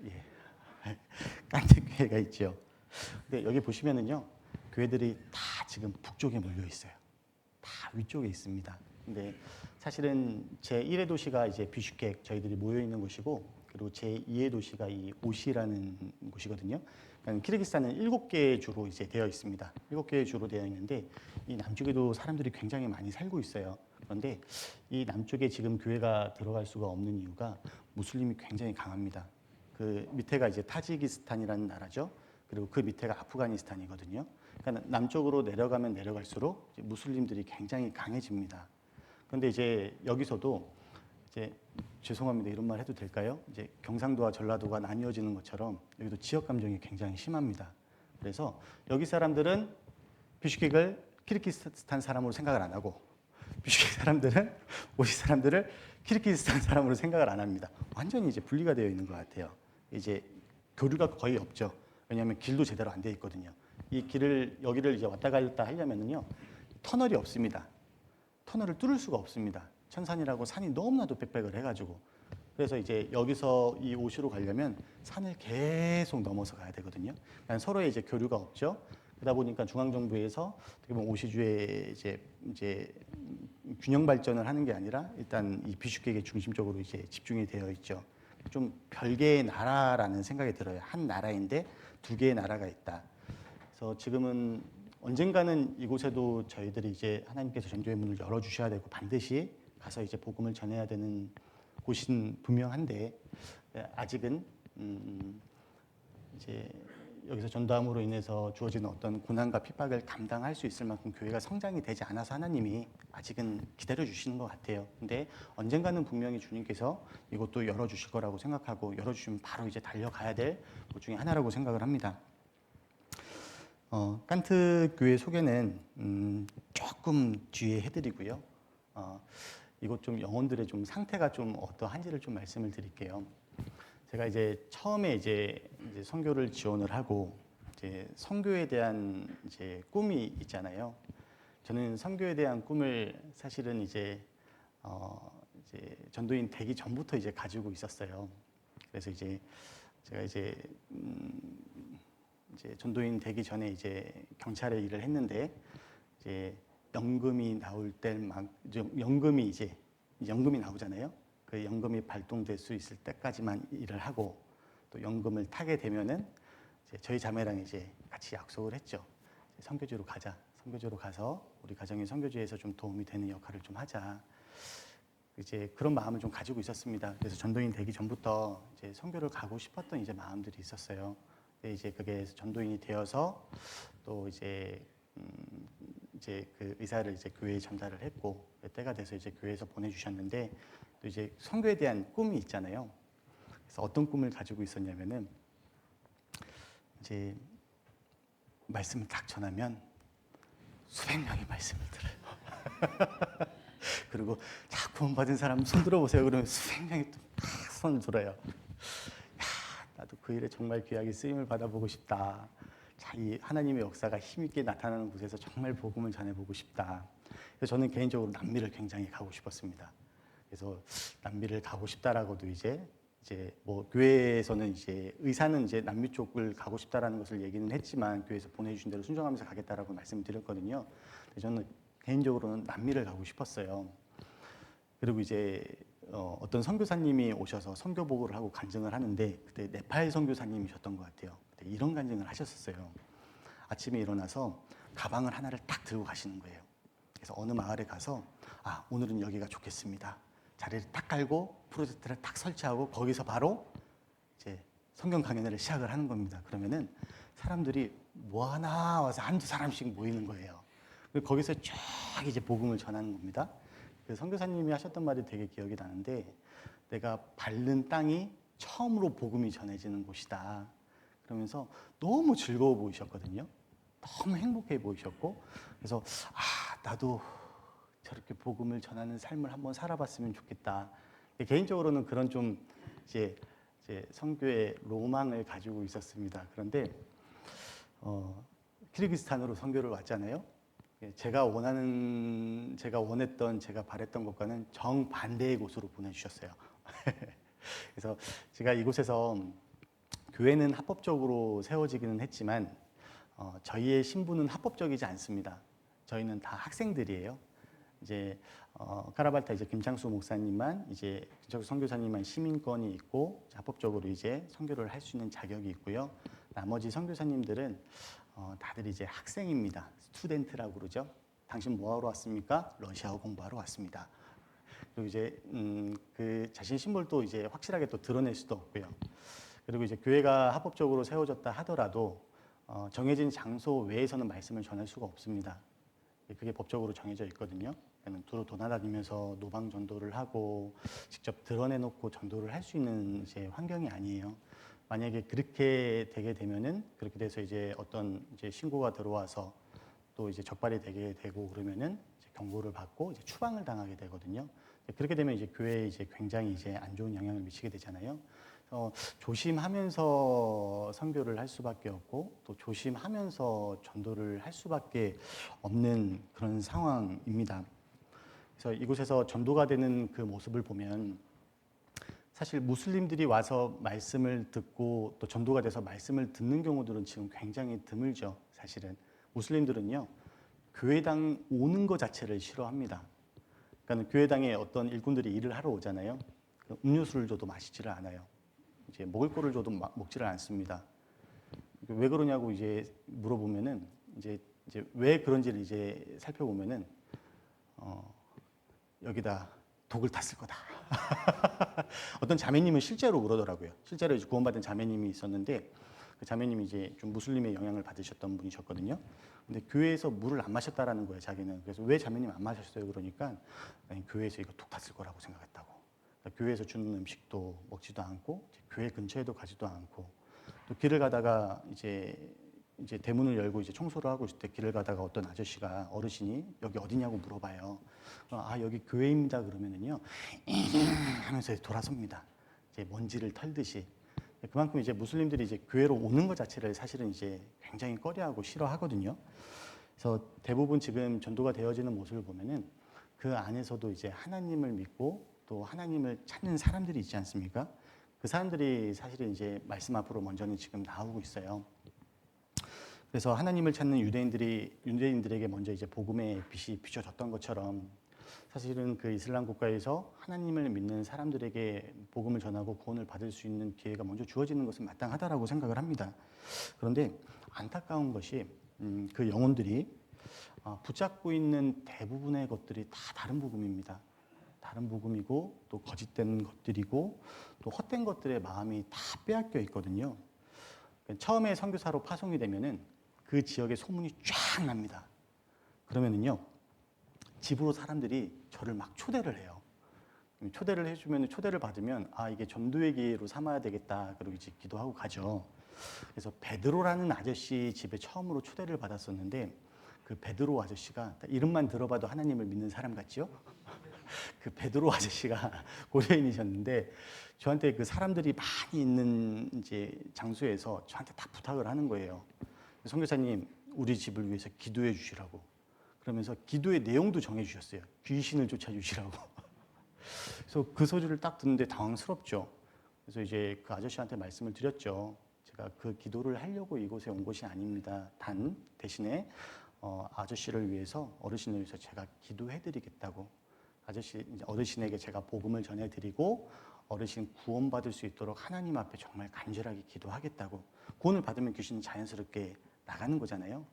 예, 깐택교회가 있죠. 근데 여기 보시면은요, 교회들이 다 지금 북쪽에 몰려 있어요. 다 위쪽에 있습니다. 근데 사실은 제 1의 도시가 이제 비슈케크 저희들이 모여 있는 곳이고, 그리고 제 2의 도시가 이 오시라는 곳이거든요. 그러니까 키르기스탄은 7개의 주로 이제 되어 있습니다. 7개의 주로 되어 있는데 이 남쪽에도 사람들이 굉장히 많이 살고 있어요. 그런데 이 남쪽에 지금 교회가 들어갈 수가 없는 이유가 무슬림이 굉장히 강합니다. 그 밑에가 이제 타지키스탄이라는 나라죠. 그리고 그 밑에가 아프가니스탄이거든요. 그러니까 남쪽으로 내려가면 내려갈수록 이제 무슬림들이 굉장히 강해집니다. 그런데 이제 여기서도 이제 죄송합니다. 이런 말 해도 될까요? 이제 경상도와 전라도가 나뉘어지는 것처럼 여기도 지역 감정이 굉장히 심합니다. 그래서 여기 사람들은 비슈케크를 키르기스탄 사람으로 생각을 안 하고 비슈케크 사람들은 오시 사람들을 키르기스탄 사람으로 생각을 안 합니다. 완전히 이제 분리가 되어 있는 것 같아요. 이제 교류가 거의 없죠. 왜냐하면 길도 제대로 안 되어 있거든요. 이 길을 여기를 이제 왔다 갔다 하려면은요 터널이 없습니다. 터널을 뚫을 수가 없습니다. 천산이라고 산이 너무나도 빽빽을 해가지고 그래서 이제 여기서 이 오시로 가려면 산을 계속 넘어서 가야 되거든요. 그러니까 서로의 이제 교류가 없죠. 그러다 보니까 중앙정부에서 어떻게 보면 오시주의 이제 균형 발전을 하는 게 아니라 일단 이 비슈케크에 중심적으로 이제 집중이 되어 있죠. 좀 별개의 나라라는 생각이 들어요. 한 나라인데 두 개의 나라가 있다. 그래서 지금은 언젠가는 이곳에도 저희들이 이제 하나님께서 전도의 문을 열어주셔야 되고 반드시 가서 이제 복음을 전해야 되는 곳은 분명한데 아직은 이제 여기서 전도함으로 인해서 주어지는 어떤 고난과 핍박을 감당할 수 있을 만큼 교회가 성장이 되지 않아서 하나님이 아직은 기다려 주시는 것 같아요. 근데 언젠가는 분명히 주님께서 이것도 열어주실 거라고 생각하고 열어주시면 바로 이제 달려가야 될 것 중에 하나라고 생각을 합니다. 깐트 교회 소개는 조금 뒤에 해드리고요. 이곳 좀 영혼들의 좀 상태가 좀 어떠한지를 좀 말씀을 드릴게요. 제가 이제 처음에 이제 선교를 지원을 하고 이제 선교에 대한 이제 꿈이 있잖아요. 저는 선교에 대한 꿈을 사실은 이제 전도인 되기 전부터 이제 가지고 있었어요. 그래서 이제 제가 이제 전도인 되기 전에 이제 경찰에 일을 했는데 이제 연금이 나올 때 막 연금이 나오잖아요. 그 연금이 발동될 수 있을 때까지만 일을 하고 또 연금을 타게 되면은 이제 저희 자매랑 이제 같이 약속을 했죠. 선교지로 가자. 선교지로 가서 우리 가정의 선교지에서 좀 도움이 되는 역할을 좀 하자. 이제 그런 마음을 좀 가지고 있었습니다. 그래서 전도인 되기 전부터 이제 선교를 가고 싶었던 이제 마음들이 있었어요. 근데 이제 그게 전도인이 되어서 또 이제 그 의사를 이제 교회에 전달을 했고 때가 돼서 이제 교회에서 보내주셨는데 또 이제 선교에 대한 꿈이 있잖아요. 그래서 어떤 꿈을 가지고 있었냐면은 이제 말씀을 딱 전하면 수백 명이 말씀을 들어요. 그리고 자 구원받은 사람 손 들어보세요. 그러면 수백 명이 또 손을 들어요. 야, 나도 그 일에 정말 귀하게 쓰임을 받아보고 싶다. 자, 이 하나님의 역사가 힘있게 나타나는 곳에서 정말 복음을 전해보고 싶다. 그래서 저는 개인적으로 남미를 굉장히 가고 싶었습니다. 그래서 남미를 가고 싶다라고도 이제 뭐 교회에서는 이제 의사는 이제 남미 쪽을 가고 싶다라는 것을 얘기는 했지만 교회에서 보내주신 대로 순종하면서 가겠다라고 말씀드렸거든요. 저는 개인적으로는 남미를 가고 싶었어요. 그리고 이제 어떤 선교사님이 오셔서 선교 보고를 하고 간증을 하는데 그때 네팔 선교사님이셨던 것 같아요. 그때 이런 간증을 하셨었어요. 아침에 일어나서 가방을 하나를 딱 들고 가시는 거예요. 그래서 어느 마을에 가서 아 오늘은 여기가 좋겠습니다. 자리를 딱 깔고 프로젝트를 딱 설치하고 거기서 바로 이제 성경 강연회를 시작을 하는 겁니다. 그러면은 사람들이 뭐 하나 와서 한두 사람씩 모이는 거예요. 그리고 거기서 쫙 이제 복음을 전하는 겁니다. 그 선교사님이 하셨던 말이 되게 기억이 나는데 내가 밟는 땅이 처음으로 복음이 전해지는 곳이다. 그러면서 너무 즐거워 보이셨거든요. 너무 행복해 보이셨고 그래서 아 나도 저렇게 복음을 전하는 삶을 한번 살아봤으면 좋겠다. 개인적으로는 그런 좀 이제 선교의 로망을 가지고 있었습니다. 그런데 키르기스탄으로 선교를 왔잖아요. 제가 원했던, 제가 바랬던 것과는 정반대의 곳으로 보내주셨어요. 그래서 제가 이곳에서 교회는 합법적으로 세워지기는 했지만 저희의 신분은 합법적이지 않습니다. 저희는 다 학생들이에요. 이제 카라발타 이제 김창수 목사님만 이제 김창수 선교사님만 시민권이 있고 합법적으로 이제 선교를 할 수 있는 자격이 있고요. 나머지 선교사님들은 다들 이제 학생입니다. 스튜던트라고 그러죠. 당신 뭐 하러 왔습니까? 러시아어 공부하러 왔습니다. 그리고 이제 그 자신 신분도 이제 확실하게 또 드러낼 수도 없고요. 그리고 이제 교회가 합법적으로 세워졌다 하더라도 정해진 장소 외에서는 말씀을 전할 수가 없습니다. 그게 법적으로 정해져 있거든요. 두루 돌아다니면서 노방 전도를 하고 직접 드러내놓고 전도를 할 수 있는 이제 환경이 아니에요. 만약에 그렇게 되게 되면은 그렇게 돼서 이제 어떤 이제 신고가 들어와서 또 이제 적발이 되게 되고 그러면은 이제 경고를 받고 이제 추방을 당하게 되거든요. 그렇게 되면 이제 교회에 이제 굉장히 이제 안 좋은 영향을 미치게 되잖아요. 조심하면서 선교를 할 수밖에 없고 또 조심하면서 전도를 할 수밖에 없는 그런 상황입니다. 그래서 이곳에서 전도가 되는 그 모습을 보면 사실 무슬림들이 와서 말씀을 듣고 또 전도가 돼서 말씀을 듣는 경우들은 지금 굉장히 드물죠. 사실은 무슬림들은요 교회당 오는 것 자체를 싫어합니다. 그러니까 교회당에 어떤 일꾼들이 일을 하러 오잖아요. 음료수를 줘도 마시지를 않아요. 이제 먹을 거를 줘도 먹지를 않습니다. 왜 그러냐고 이제 물어보면은 이제 왜 그런지를 이제 살펴보면은 여기다 독을 탔을 거다. 어떤 자매님은 실제로 그러더라고요. 실제로 이제 구원받은 자매님이 있었는데 그 자매님이 이제 좀 무슬림의 영향을 받으셨던 분이셨거든요. 근데 교회에서 물을 안 마셨다라는 거예요, 자기는. 그래서 왜 자매님 안 마셨어요? 그러니까 아니, 교회에서 이거 독 탔을 거라고 생각했다고. 그러니까 교회에서 주는 음식도 먹지도 않고 교회 근처에도 가지도 않고 또 길을 가다가 이제 대문을 열고 이제 청소를 하고 있을 때 길을 가다가 어떤 아저씨가 어르신이 여기 어디냐고 물어봐요. 아 여기 교회입니다 그러면은요 하면서 돌아섭니다. 이제 먼지를 털듯이. 그만큼 이제 무슬림들이 이제 교회로 오는 것 자체를 사실은 이제 굉장히 꺼려하고 싫어하거든요. 그래서 대부분 지금 전도가 되어지는 모습을 보면은 그 안에서도 이제 하나님을 믿고 또 하나님을 찾는 사람들이 있지 않습니까? 그 사람들이 사실은 이제 말씀 앞으로 먼저는 지금 나오고 있어요. 그래서 하나님을 찾는 유대인들에게 먼저 이제 복음의 빛이 비춰졌던 것처럼 사실은 그 이슬람 국가에서 하나님을 믿는 사람들에게 복음을 전하고 구원을 받을 수 있는 기회가 먼저 주어지는 것은 마땅하다라고 생각을 합니다. 그런데 안타까운 것이 그 영혼들이 붙잡고 있는 대부분의 것들이 다 다른 복음입니다. 다른 복음이고 또 거짓된 것들이고 또 헛된 것들의 마음이 다 빼앗겨 있거든요. 처음에 선교사로 파송이 되면은 그 지역에 소문이 쫙 납니다. 그러면은요 집으로 사람들이 저를 막 초대를 해요. 초대를 해주면 초대를 받으면 이게 전도의 기회로 삼아야 되겠다 그러고 이제 기도하고 가죠. 그래서 베드로라는 아저씨 집에 처음으로 초대를 받았었는데 그 베드로 아저씨가 이름만 들어봐도 하나님을 믿는 사람 같지요? 그 베드로 아저씨가 고려인이셨는데 저한테 그 사람들이 많이 있는 이제 장소에서 저한테 딱 부탁을 하는 거예요. 선교사님, 우리 집을 위해서 기도해 주시라고. 그러면서 기도의 내용도 정해 주셨어요. 귀신을 쫓아 주시라고. 그래서 그 소리를 딱 듣는데 당황스럽죠. 그래서 이제 그 아저씨한테 말씀을 드렸죠. 제가 그 기도를 하려고 이곳에 온 것이 아닙니다. 대신에 아저씨를 위해서, 어르신을 위해서 제가 기도해 드리겠다고. 어르신에게 제가 복음을 전해드리고 어르신 구원받을 수 있도록 하나님 앞에 정말 간절하게 기도하겠다고. 구원을 받으면 귀신은 자연스럽게 나가는 거잖아요.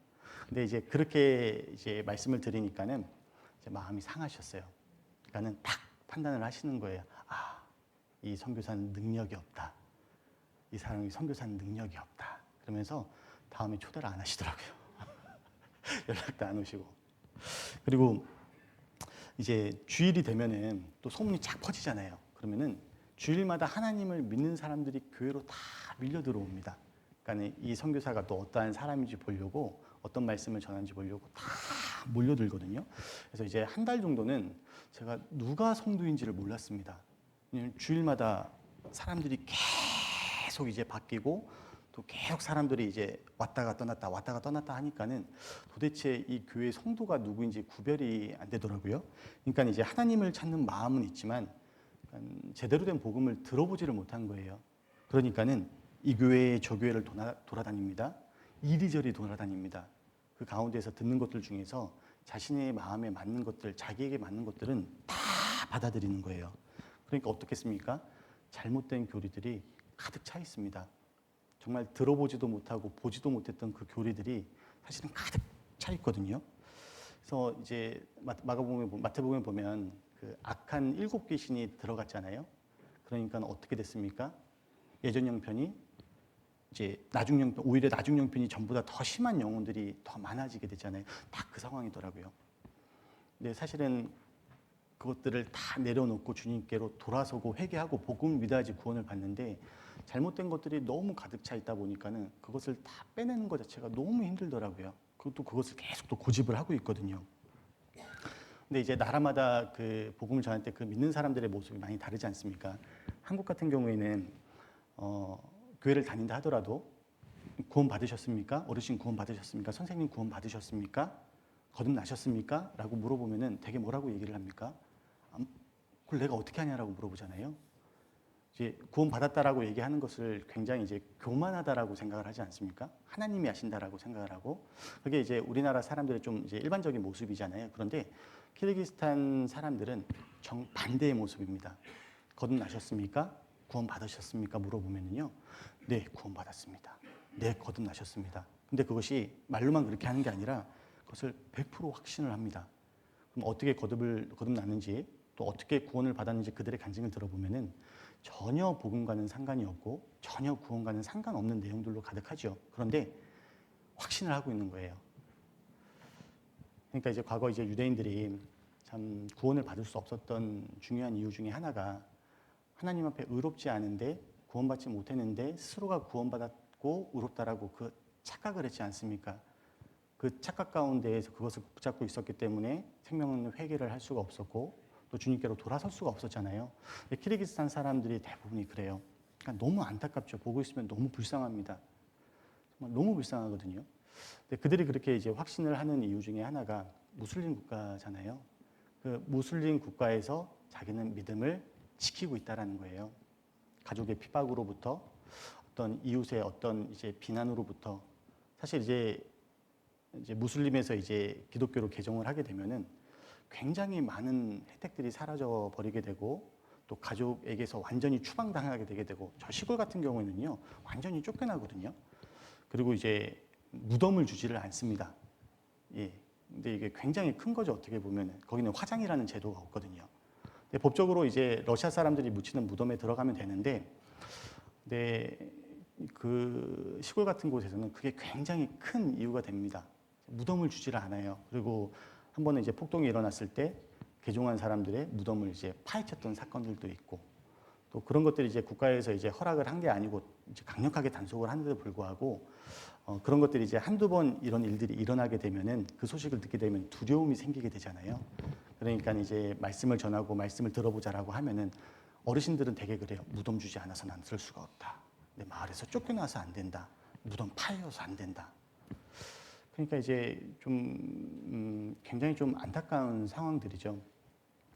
근데 이제 그렇게 이제 말씀을 드리니까는 이제 마음이 상하셨어요. 그러니까는 딱 판단을 하시는 거예요. 이 선교사는 능력이 없다. 이 사람이 선교사는 능력이 없다. 그러면서 다음에 초대를 안 하시더라고요. 연락도 안 오시고. 그리고 이제 주일이 되면은 또 소문이 쫙 퍼지잖아요. 그러면은 주일마다 하나님을 믿는 사람들이 교회로 다 밀려 들어옵니다. 그러니까 이 선교사가 또 어떠한 사람인지 보려고 어떤 말씀을 전하는지 보려고 다 몰려들거든요. 그래서 이제 한 달 정도는 제가 누가 성도인지를 몰랐습니다. 왜냐면 주일마다 사람들이 계속 이제 바뀌고 또 계속 사람들이 이제 왔다가 떠났다 하니까는 도대체 이 교회 성도가 누구인지 구별이 안 되더라고요. 그러니까 이제 하나님을 찾는 마음은 있지만 제대로 된 복음을 들어보지를 못한 거예요. 그러니까는 이 교회 저 교회를 돌아다닙니다. 이리저리 돌아다닙니다. 그 가운데서 듣는 것들 중에서 자신의 마음에 맞는 것들, 자기에게 맞는 것들은 다 받아들이는 거예요. 그러니까 어떻겠습니까? 잘못된 교리들이 가득 차 있습니다. 정말 들어보지도 못하고 보지도 못했던 그 교리들이 사실은 가득 차 있거든요. 그래서 이제 마태복음에 보면 그 악한 7 귀신이 들어갔잖아요. 그러니까 어떻게 됐습니까? 예전 형편이 이제 오히려 나중 형편이 전보다 더 심한 영혼들이 더 많아지게 되잖아요. 딱 그 상황이더라고요. 근데 사실은 그것들을 다 내려놓고 주님께로 돌아서고 회개하고 복음을 믿어야지 구원을 받는데 잘못된 것들이 너무 가득 차 있다 보니까는 그것을 다 빼내는 것 자체가 너무 힘들더라고요. 그것을 계속 또 고집을 하고 있거든요. 근데 이제 나라마다 그 복음을 전할 때 그 믿는 사람들의 모습이 많이 다르지 않습니까? 한국 같은 경우에는 교회를 다닌다 하더라도 구원 받으셨습니까? 어르신 구원 받으셨습니까? 선생님 구원 받으셨습니까? 거듭나셨습니까? 라고 물어보면은 되게 뭐라고 얘기를 합니까? 그걸 내가 어떻게 하냐라고 물어보잖아요. 이제 구원 받았다라고 얘기하는 것을 굉장히 이제 교만하다라고 생각을 하지 않습니까? 하나님이 하신다라고 생각을 하고 그게 이제 우리나라 사람들의 좀 이제 일반적인 모습이잖아요. 그런데 키르기스탄 사람들은 정반대의 모습입니다. 거듭나셨습니까? 구원 받으셨습니까? 물어보면요, 네, 구원 받았습니다. 네, 거듭나셨습니다. 근데 그것이 말로만 그렇게 하는 게 아니라 그것을 100% 확신을 합니다. 그럼 어떻게 거듭났는지 또 어떻게 구원을 받았는지 그들의 간증을 들어보면은 전혀 복음과는 상관이 없고 전혀 구원과는 상관없는 내용들로 가득하죠. 그런데 확신을 하고 있는 거예요. 그러니까 이제 과거 이제 유대인들이 참 구원을 받을 수 없었던 중요한 이유 중에 하나가 하나님 앞에 의롭지 않은데 구원받지 못했는데 스스로가 구원받았고 의롭다라고 그 착각을 했지 않습니까? 그 착각 가운데에서 그것을 붙잡고 있었기 때문에 생명은 회개를 할 수가 없었고 또 주님께로 돌아설 수가 없었잖아요. 키르기스탄 사람들이 대부분이 그래요. 그러니까 너무 안타깝죠. 보고 있으면 너무 불쌍합니다. 정말 너무 불쌍하거든요. 근데 그들이 그렇게 이제 확신을 하는 이유 중에 하나가 무슬림 국가잖아요. 그 무슬림 국가에서 자기는 믿음을 지키고 있다라는 거예요. 가족의 핍박으로부터 어떤 이웃의 어떤 이제 비난으로부터 사실 이제 무슬림에서 이제 기독교로 개종을 하게 되면은 굉장히 많은 혜택들이 사라져 버리게 되고 또 가족에게서 완전히 추방당하게 되게 되고 저 시골 같은 경우에는요 완전히 쫓겨나거든요. 그리고 이제 무덤을 주지를 않습니다. 예. 근데 이게 굉장히 큰 거죠. 어떻게 보면 거기는 화장이라는 제도가 없거든요. 근데 법적으로 이제 러시아 사람들이 묻히는 무덤에 들어가면 되는데, 근데 그 시골 같은 곳에서는 그게 굉장히 큰 이유가 됩니다. 무덤을 주지를 않아요. 그리고 한 번은 이제 폭동이 일어났을 때 개종한 사람들의 무덤을 이제 파헤쳤던 사건들도 있고, 또 그런 것들이 이제 국가에서 이제 허락을 한 게 아니고 이제 강력하게 단속을 하는데도 불구하고 그런 것들이 이제 한두 번 이런 일들이 일어나게 되면은 그 소식을 듣게 되면 두려움이 생기게 되잖아요. 그러니까 이제 말씀을 전하고 말씀을 들어보자라고 하면은 어르신들은 되게 그래요. 무덤 주지 않아서는 안 살 수가 없다. 내 마을에서 쫓겨나서 안 된다. 무덤 파여서 안 된다. 그러니까 이제 좀 굉장히 좀 안타까운 상황들이죠.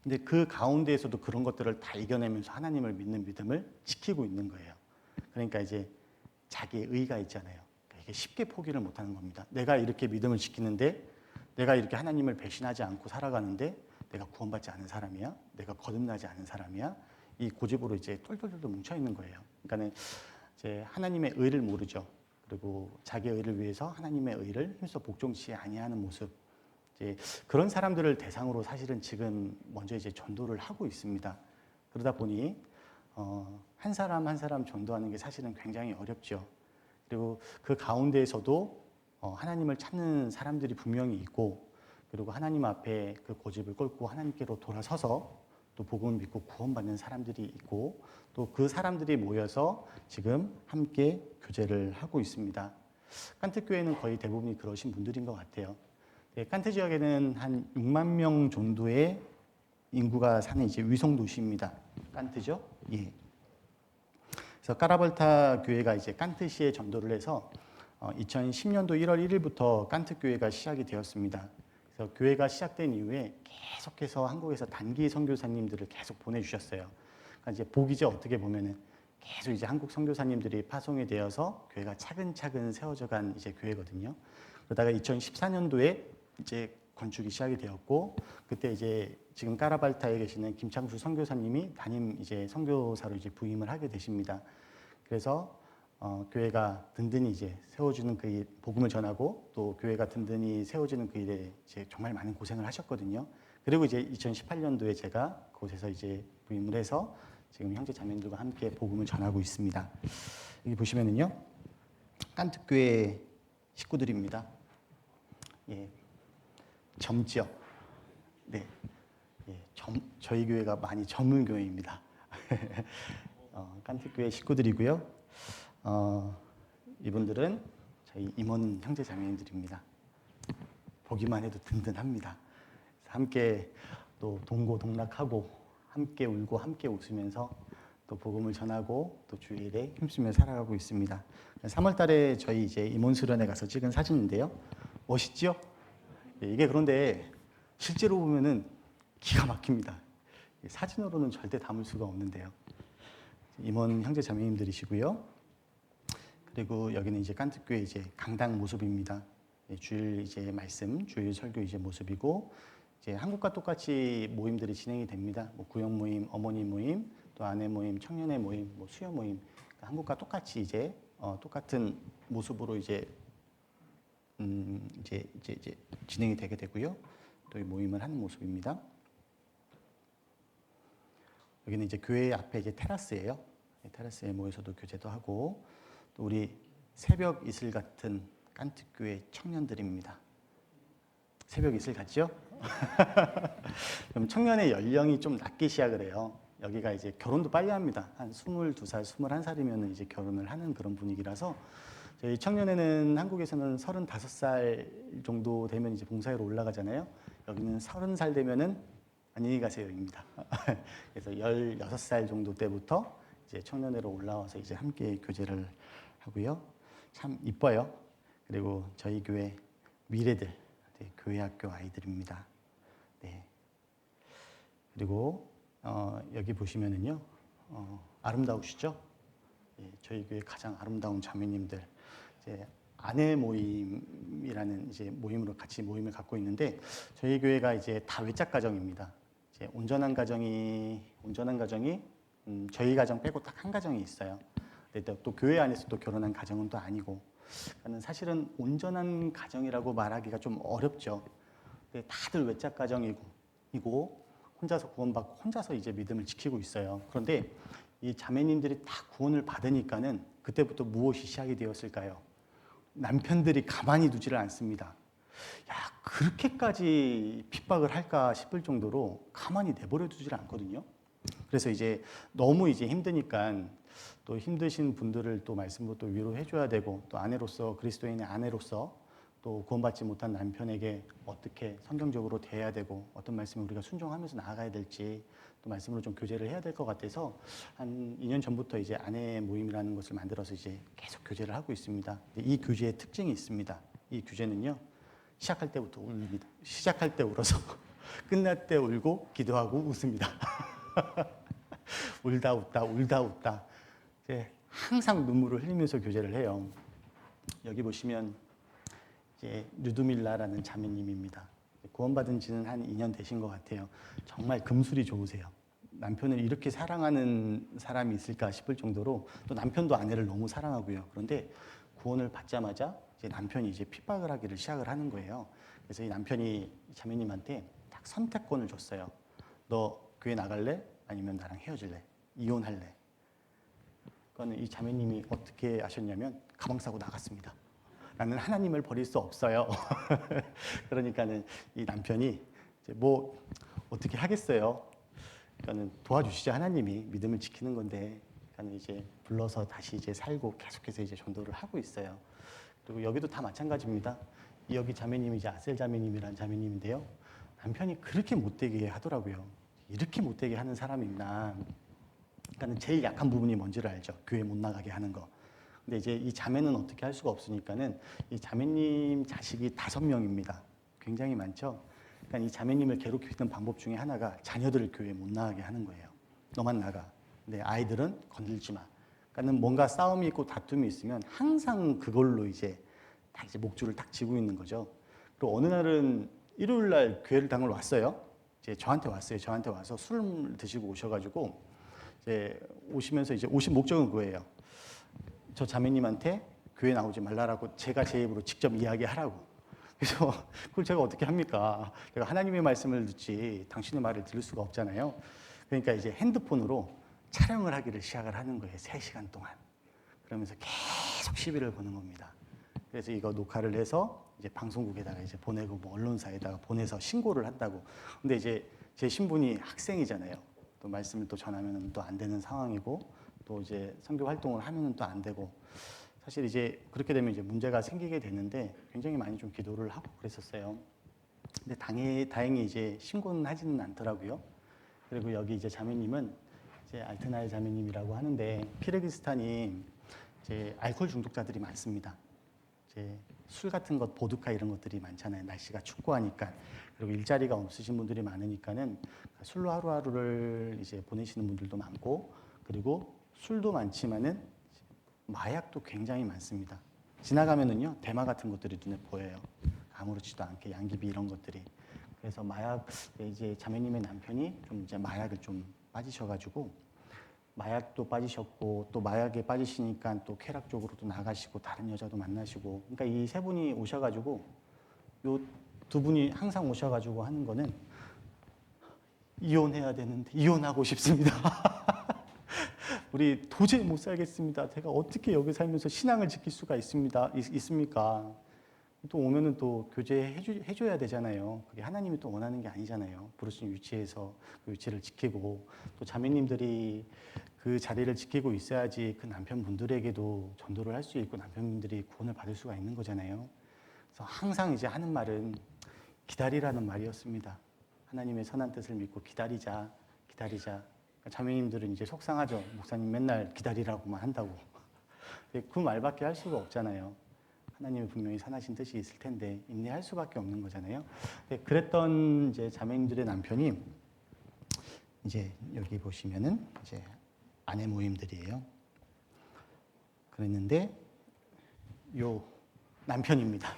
근데 그 가운데에서도 그런 것들을 다 이겨내면서 하나님을 믿는 믿음을 지키고 있는 거예요. 그러니까 이제 자기의 의가 있잖아요. 그러니까 이게 쉽게 포기를 못하는 겁니다. 내가 이렇게 믿음을 지키는데, 내가 이렇게 하나님을 배신하지 않고 살아가는데 내가 구원받지 않은 사람이야? 내가 거듭나지 않은 사람이야? 이 고집으로 이제 똘똘똘똘 뭉쳐 있는 거예요. 그러니까는 이제 하나님의 의를 모르죠. 그리고 자기의 의를 위해서 하나님의 의를 힘써 복종치 아니하는 모습. 이제 그런 사람들을 대상으로 사실은 지금 먼저 이제 전도를 하고 있습니다. 그러다 보니 한 사람 한 사람 전도하는 게 사실은 굉장히 어렵죠. 그리고 그 가운데에서도 하나님을 찾는 사람들이 분명히 있고, 그리고 하나님 앞에 그 고집을 꺾고 하나님께로 돌아서서 또 복음을 믿고 구원받는 사람들이 있고, 또 그 사람들이 모여서 지금 함께 교제를 하고 있습니다. 깐트 교회는 거의 대부분이 그러신 분들인 것 같아요. 네, 깐트 지역에는 한 6만 명 정도의 인구가 사는 이제 위성 도시입니다. 깐트죠? 예. 그래서 까라벌타 교회가 이제 깐트시에 전도를 해서 2010년도 1월 1일부터 깐트 교회가 시작이 되었습니다. 그래서 교회가 시작된 이후에 계속해서 한국에서 단기 선교사님들을 계속 보내주셨어요. 그러니까 이제 복이죠. 어떻게 보면은 계속 이제 한국 선교사님들이 파송이 되어서 교회가 차근차근 세워져간 이제 교회거든요. 그러다가 2014년도에 이제 건축이 시작이 되었고, 그때 이제 지금 까라발타에 계시는 김창수 선교사님이 담임 이제 선교사로 이제 부임을 하게 되십니다. 그래서 교회가 든든히 이제 세워주는 그 일, 복음을 전하고 또 교회가 든든히 세워지는 그 일에 이제 정말 많은 고생을 하셨거든요. 그리고 이제 2018년도에 제가 그곳에서 이제 부임을 해서 지금 형제 자매들과 함께 복음을 전하고 있습니다. 여기 보시면은요, 깐특교회 식구들입니다. 예, 점지요. 네, 예, 저희 교회가 많이 젊은 교회입니다. 깐특교회 식구들이고요. 이분들은 저희 임원 형제 자매님들입니다. 보기만 해도 든든합니다. 함께 또 동고동락하고 함께 울고 함께 웃으면서 또 복음을 전하고 또 주일에 힘쓰며 살아가고 있습니다. 3월달에 저희 이제 임원 수련회 가서 찍은 사진인데요. 멋있죠? 이게 그런데 실제로 보면은 기가 막힙니다. 사진으로는 절대 담을 수가 없는데요. 임원 형제 자매님들이시고요. 그리고 여기는 이제 깐특교회 이제 강당 모습입니다. 주일 이제 말씀, 주일 설교 이제 모습이고, 이제 한국과 똑같이 모임들이 진행이 됩니다. 뭐 구역 모임, 어머니 모임, 또 아내 모임, 청년의 모임, 뭐 수요 모임. 그러니까 한국과 똑같이 이제 똑같은 모습으로 이제 진행이 되게 되고요. 또 이 모임을 하는 모습입니다. 여기는 이제 교회 앞에 이제 테라스예요. 테라스에 모여서도 교제도 하고, 또 우리 새벽 이슬 같은 깐특교회 청년들입니다. 새벽 이슬 같죠? 그럼 청년의 연령이 좀 낮게 시작을 해요. 여기가 이제 결혼도 빨리 합니다. 한 22살, 21살이면 이제 결혼을 하는 그런 분위기라서, 저희 청년회는 한국에서는 35살 정도 되면 이제 봉사회로 올라가잖아요. 여기는 30살 되면은 안녕히 가세요입니다. 그래서 16살 정도 때부터 이제 청년회로 올라와서 이제 함께 교제를 하고요. 참 이뻐요. 그리고 저희 교회 미래들, 네, 교회 학교 아이들입니다. 네. 그리고 여기 보시면은요, 아름다우시죠? 네, 저희 교회 가장 아름다운 자매님들. 이제 아내 모임이라는 이제 모임으로 같이 모임을 갖고 있는데 저희 교회가 이제 다 외짝 가정입니다. 이제 온전한 가정이 저희 가정 빼고 딱 한 가정이 있어요. 근데 또 교회 안에서 또 결혼한 가정은 또 아니고, 그러니까 사실은 온전한 가정이라고 말하기가 좀 어렵죠. 근데 다들 외짝 가정이고 혼자서 구원받고 혼자서 이제 믿음을 지키고 있어요. 그런데 이 자매님들이 다 구원을 받으니까는 그때부터 무엇이 시작이 되었을까요? 남편들이 가만히 두지를 않습니다. 야, 그렇게까지 핍박을 할까 싶을 정도로 가만히 내버려 두질 않거든요. 그래서 이제 너무 이제 힘드니까 또 힘드신 분들을 또 말씀으로 또 위로해 줘야 되고, 또 아내로서, 그리스도인의 아내로서 또 구원받지 못한 남편에게 어떻게 성경적으로 대해야 되고 어떤 말씀을 우리가 순종하면서 나아가야 될지 또 말씀으로 좀 교제를 해야 될 것 같아서 한 2년 전부터 이제 아내 모임이라는 것을 만들어서 이제 계속 교제를 하고 있습니다. 이 교제의 특징이 있습니다. 이 교제는요, 시작할 때부터 웁니다. 시작할 때 울어서 끝날 때 울고 기도하고 웃습니다. 울다 웃다 울다 웃다 이제 항상 눈물을 흘리면서 교제를 해요. 여기 보시면 이제 류드밀라라는 자매님입니다. 구원받은 지는 한 2년 되신 것 같아요. 정말 금술이 좋으세요. 남편을 이렇게 사랑하는 사람이 있을까 싶을 정도로, 또 남편도 아내를 너무 사랑하고요. 그런데 구원을 받자마자 이제 남편이 이제 핍박을 하기를 시작을 하는 거예요. 그래서 이 남편이 자매님한테 딱 선택권을 줬어요. 너 교회 나갈래? 아니면 나랑 헤어질래? 이혼할래? 그거는 이 자매님이 어떻게 하셨냐면 가방 싸고 나갔습니다. 나는 하나님을 버릴 수 없어요. 그러니까는 이 남편이 이제 뭐 어떻게 하겠어요. 그러니까는 도와주시죠. 하나님이 믿음을 지키는 건데. 그러니까 이제 불러서 다시 이제 살고 계속해서 이제 전도를 하고 있어요. 그리고 여기도 다 마찬가지입니다. 여기 자매님이 이제 아셀 자매님이라는 자매님인데요. 남편이 그렇게 못되게 하더라고요. 이렇게 못되게 하는 사람이 있나. 그러니까는 제일 약한 부분이 뭔지를 알죠. 교회 못 나가게 하는 거. 근데 이제 이 자매는 어떻게 할 수가 없으니까는 이 자매님 자식이 5명입니다. 굉장히 많죠. 그러니까 이 자매님을 괴롭히는 방법 중에 하나가 자녀들을 교회에 못 나가게 하는 거예요. 너만 나가. 근데 아이들은 건들지 마. 그러니까는 뭔가 싸움이 있고 다툼이 있으면 항상 그걸로 이제 다 이제 목줄을 딱 쥐고 있는 거죠. 그리고 어느 날은 일요일 날 교회를 당을 왔어요. 이제 저한테 왔어요. 저한테 와서 술 드시고 오셔가지고 이제 오시면서 이제 오신 목적은 그거예요. 저 자매님한테 교회 나오지 말라라고 제가 제 입으로 직접 이야기하라고. 그래서 그걸 제가 어떻게 합니까? 제가 하나님의 말씀을 듣지 당신의 말을 들을 수가 없잖아요. 그러니까 이제 핸드폰으로 촬영을 하기를 시작을 하는 거예요. 3시간 동안. 그러면서 계속 시비를 거는 겁니다. 그래서 이거 녹화를 해서 이제 방송국에다가 이제 보내고 뭐 언론사에다가 보내서 신고를 한다고. 근데 이제 제 신분이 학생이잖아요. 또 말씀을 또 전하면 또 안 되는 상황이고, 또 이제 선교 활동을 하면은 또 안 되고, 사실 이제 그렇게 되면 이제 문제가 생기게 되는데 굉장히 많이 좀 기도를 하고 그랬었어요. 근데 다행히 이제 신고는 하지는 않더라고요. 그리고 여기 이제 자매님은 이제 알트나의 자매님이라고 하는데, 키르기스탄이 이제 알코올 중독자들이 많습니다. 이제 술 같은 것, 보드카 이런 것들이 많잖아요. 날씨가 춥고 하니까. 그리고 일자리가 없으신 분들이 많으니까는 술로 하루하루를 이제 보내시는 분들도 많고, 그리고 술도 많지만은 마약도 굉장히 많습니다. 지나가면은요, 대마 같은 것들이 눈에 보여요. 아무렇지도 않게 양귀비 이런 것들이. 그래서 마약, 이제 자매님의 남편이 좀 이제 마약을 좀 빠지셔가지고, 마약도 빠지셨고, 또 마약에 빠지시니까 또 쾌락 쪽으로도 나가시고, 다른 여자도 만나시고. 그러니까 이 3분이 오셔가지고, 요 2분이 항상 오셔가지고 하는 거는 이혼해야 되는데 이혼하고 싶습니다. 우리 도저히 못 살겠습니다. 제가 어떻게 여기 살면서 신앙을 지킬 수가 있습니까? 또 오면은 또 교제해줘야 되잖아요. 그게 하나님이 또 원하는 게 아니잖아요. 부르신 위치에서 그 위치를 지키고, 또 자매님들이 그 자리를 지키고 있어야지 그 남편분들에게도 전도를 할 수 있고 남편분들이 구원을 받을 수가 있는 거잖아요. 그래서 항상 이제 하는 말은 기다리라는 말이었습니다. 하나님의 선한 뜻을 믿고 기다리자. 자매님들은 이제 속상하죠. 목사님 맨날 기다리라고만 한다고. 그 말밖에 할 수가 없잖아요. 하나님이 분명히 선하신 뜻이 있을 텐데 인내할 수밖에 없는 거잖아요. 그랬던 이제 자매님들의 남편이 이제 여기 보시면은 이제 아내 모임들이에요. 그랬는데 요 남편입니다.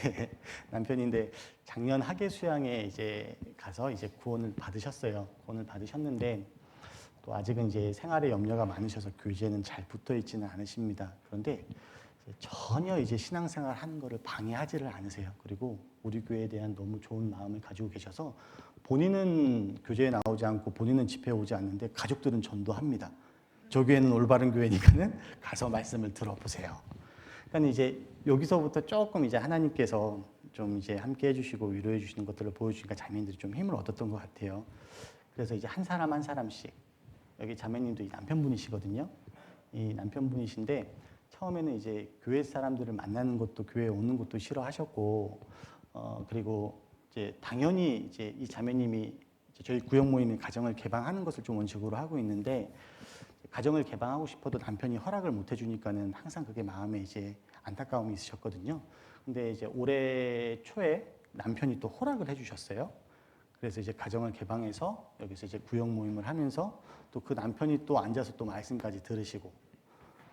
예, 남편인데 작년 학예 수양에 이제 가서 이제 구원을 받으셨어요. 구원을 받으셨는데 또 아직은 이제 생활에 염려가 많으셔서 교제는 잘 붙어 있지는 않으십니다. 그런데 전혀 이제 신앙생활 하는 거를 방해하지를 않으세요. 그리고 우리 교회에 대한 너무 좋은 마음을 가지고 계셔서 본인은 교제에 나오지 않고 본인은 집회에 오지 않는데 가족들은 전도합니다. 저 교회는 올바른 교회니까는 가서 말씀을 들어보세요. 그러니까 이제 여기서부터 조금 이제 하나님께서 좀 이제 함께 해주시고 위로해 주시는 것들을 보여주니까 자매님들이 좀 힘을 얻었던 것 같아요. 그래서 이제 한 사람 한 사람씩 여기 자매님도 이 남편분이시거든요. 이 남편분이신데 처음에는 이제 교회 사람들을 만나는 것도 교회에 오는 것도 싫어하셨고 그리고 이제 당연히 이제 이 자매님이 이제 저희 구역 모임의 가정을 개방하는 것을 좀 원칙으로 하고 있는데 가정을 개방하고 싶어도 남편이 허락을 못 해주니까는 항상 그게 마음에 이제 안타까움이 있으셨거든요. 근데 이제 올해 초에 남편이 또 허락을 해주셨어요. 그래서 이제 가정을 개방해서 여기서 이제 구역 모임을 하면서 또 그 남편이 또 앉아서 또 말씀까지 들으시고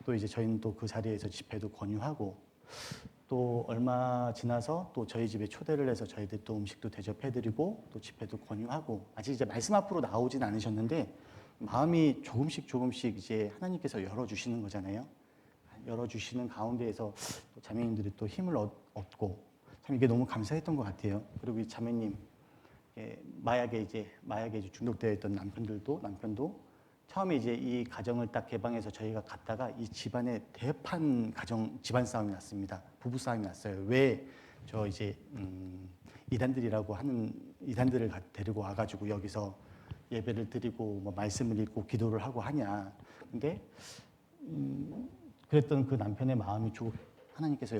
또 이제 저희는 또 그 자리에서 집회도 권유하고 또 얼마 지나서 또 저희 집에 초대를 해서 저희들 또 음식도 대접해드리고 또 집회도 권유하고 아직 이제 말씀 앞으로 나오진 않으셨는데 마음이 조금씩 이제 하나님께서 열어주시는 거잖아요. 열어주시는 가운데에서 또 자매님들이 또 힘을 얻고 참 이게 너무 감사했던 것 같아요. 그리고 이 자매님 마약에 이제 중독되어 있던 남편도 처음에 이제 이 가정을 딱 개방해서 저희가 갔다가 이 집안에 대판 집안 싸움이 났습니다. 부부 싸움이 났어요. 왜 저 이제 이단들이라고 하는 이단들을 데리고 와가지고 여기서 예배를 드리고 뭐 말씀을 읽고 기도를 하고 하냐. 근데 그랬던 그 남편의 마음이 하나님께서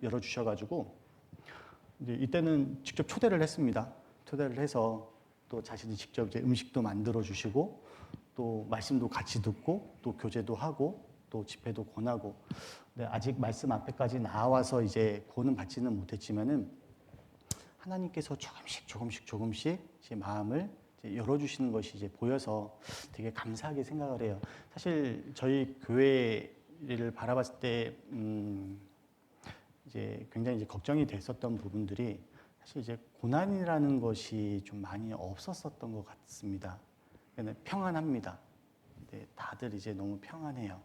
열어주셔가지고 이제 이때는 직접 초대를 했습니다. 초대를 해서 또 자신이 직접 이제 음식도 만들어 주시고 또 말씀도 같이 듣고 또 교제도 하고 또 집회도 권하고. 근데 아직 말씀 앞에까지 나와서 이제 구원은 받지는 못했지만은 하나님께서 조금씩 제 마음을 이제 열어주시는 것이 이제 보여서 되게 감사하게 생각을 해요. 사실 저희 교회를 바라봤을 때 이제 굉장히 이제 걱정이 됐었던 부분들이 사실 이제 고난이라는 것이 좀 많이 없었었던 것 같습니다. 평안합니다. 근데 다들 이제 너무 평안해요.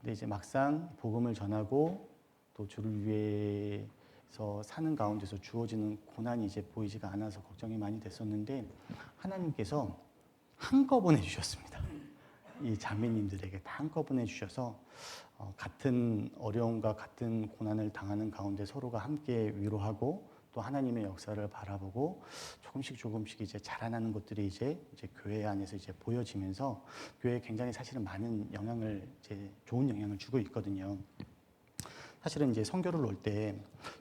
근데 이제 막상 복음을 전하고 또 주를 위해서 사는 가운데서 주어지는 고난이 이제 보이지가 않아서 걱정이 많이 됐었는데 하나님께서 한꺼번에 주셨습니다. 이 자매님들에게 다 한꺼번에 주셔서 같은 어려움과 같은 고난을 당하는 가운데 서로가 함께 위로하고 또 하나님의 역사를 바라보고 조금씩 이제 자라나는 것들이 이제 교회 안에서 이제 보여지면서 교회에 굉장히 사실은 많은 좋은 영향을 주고 있거든요. 사실은 이제 선교를 올 때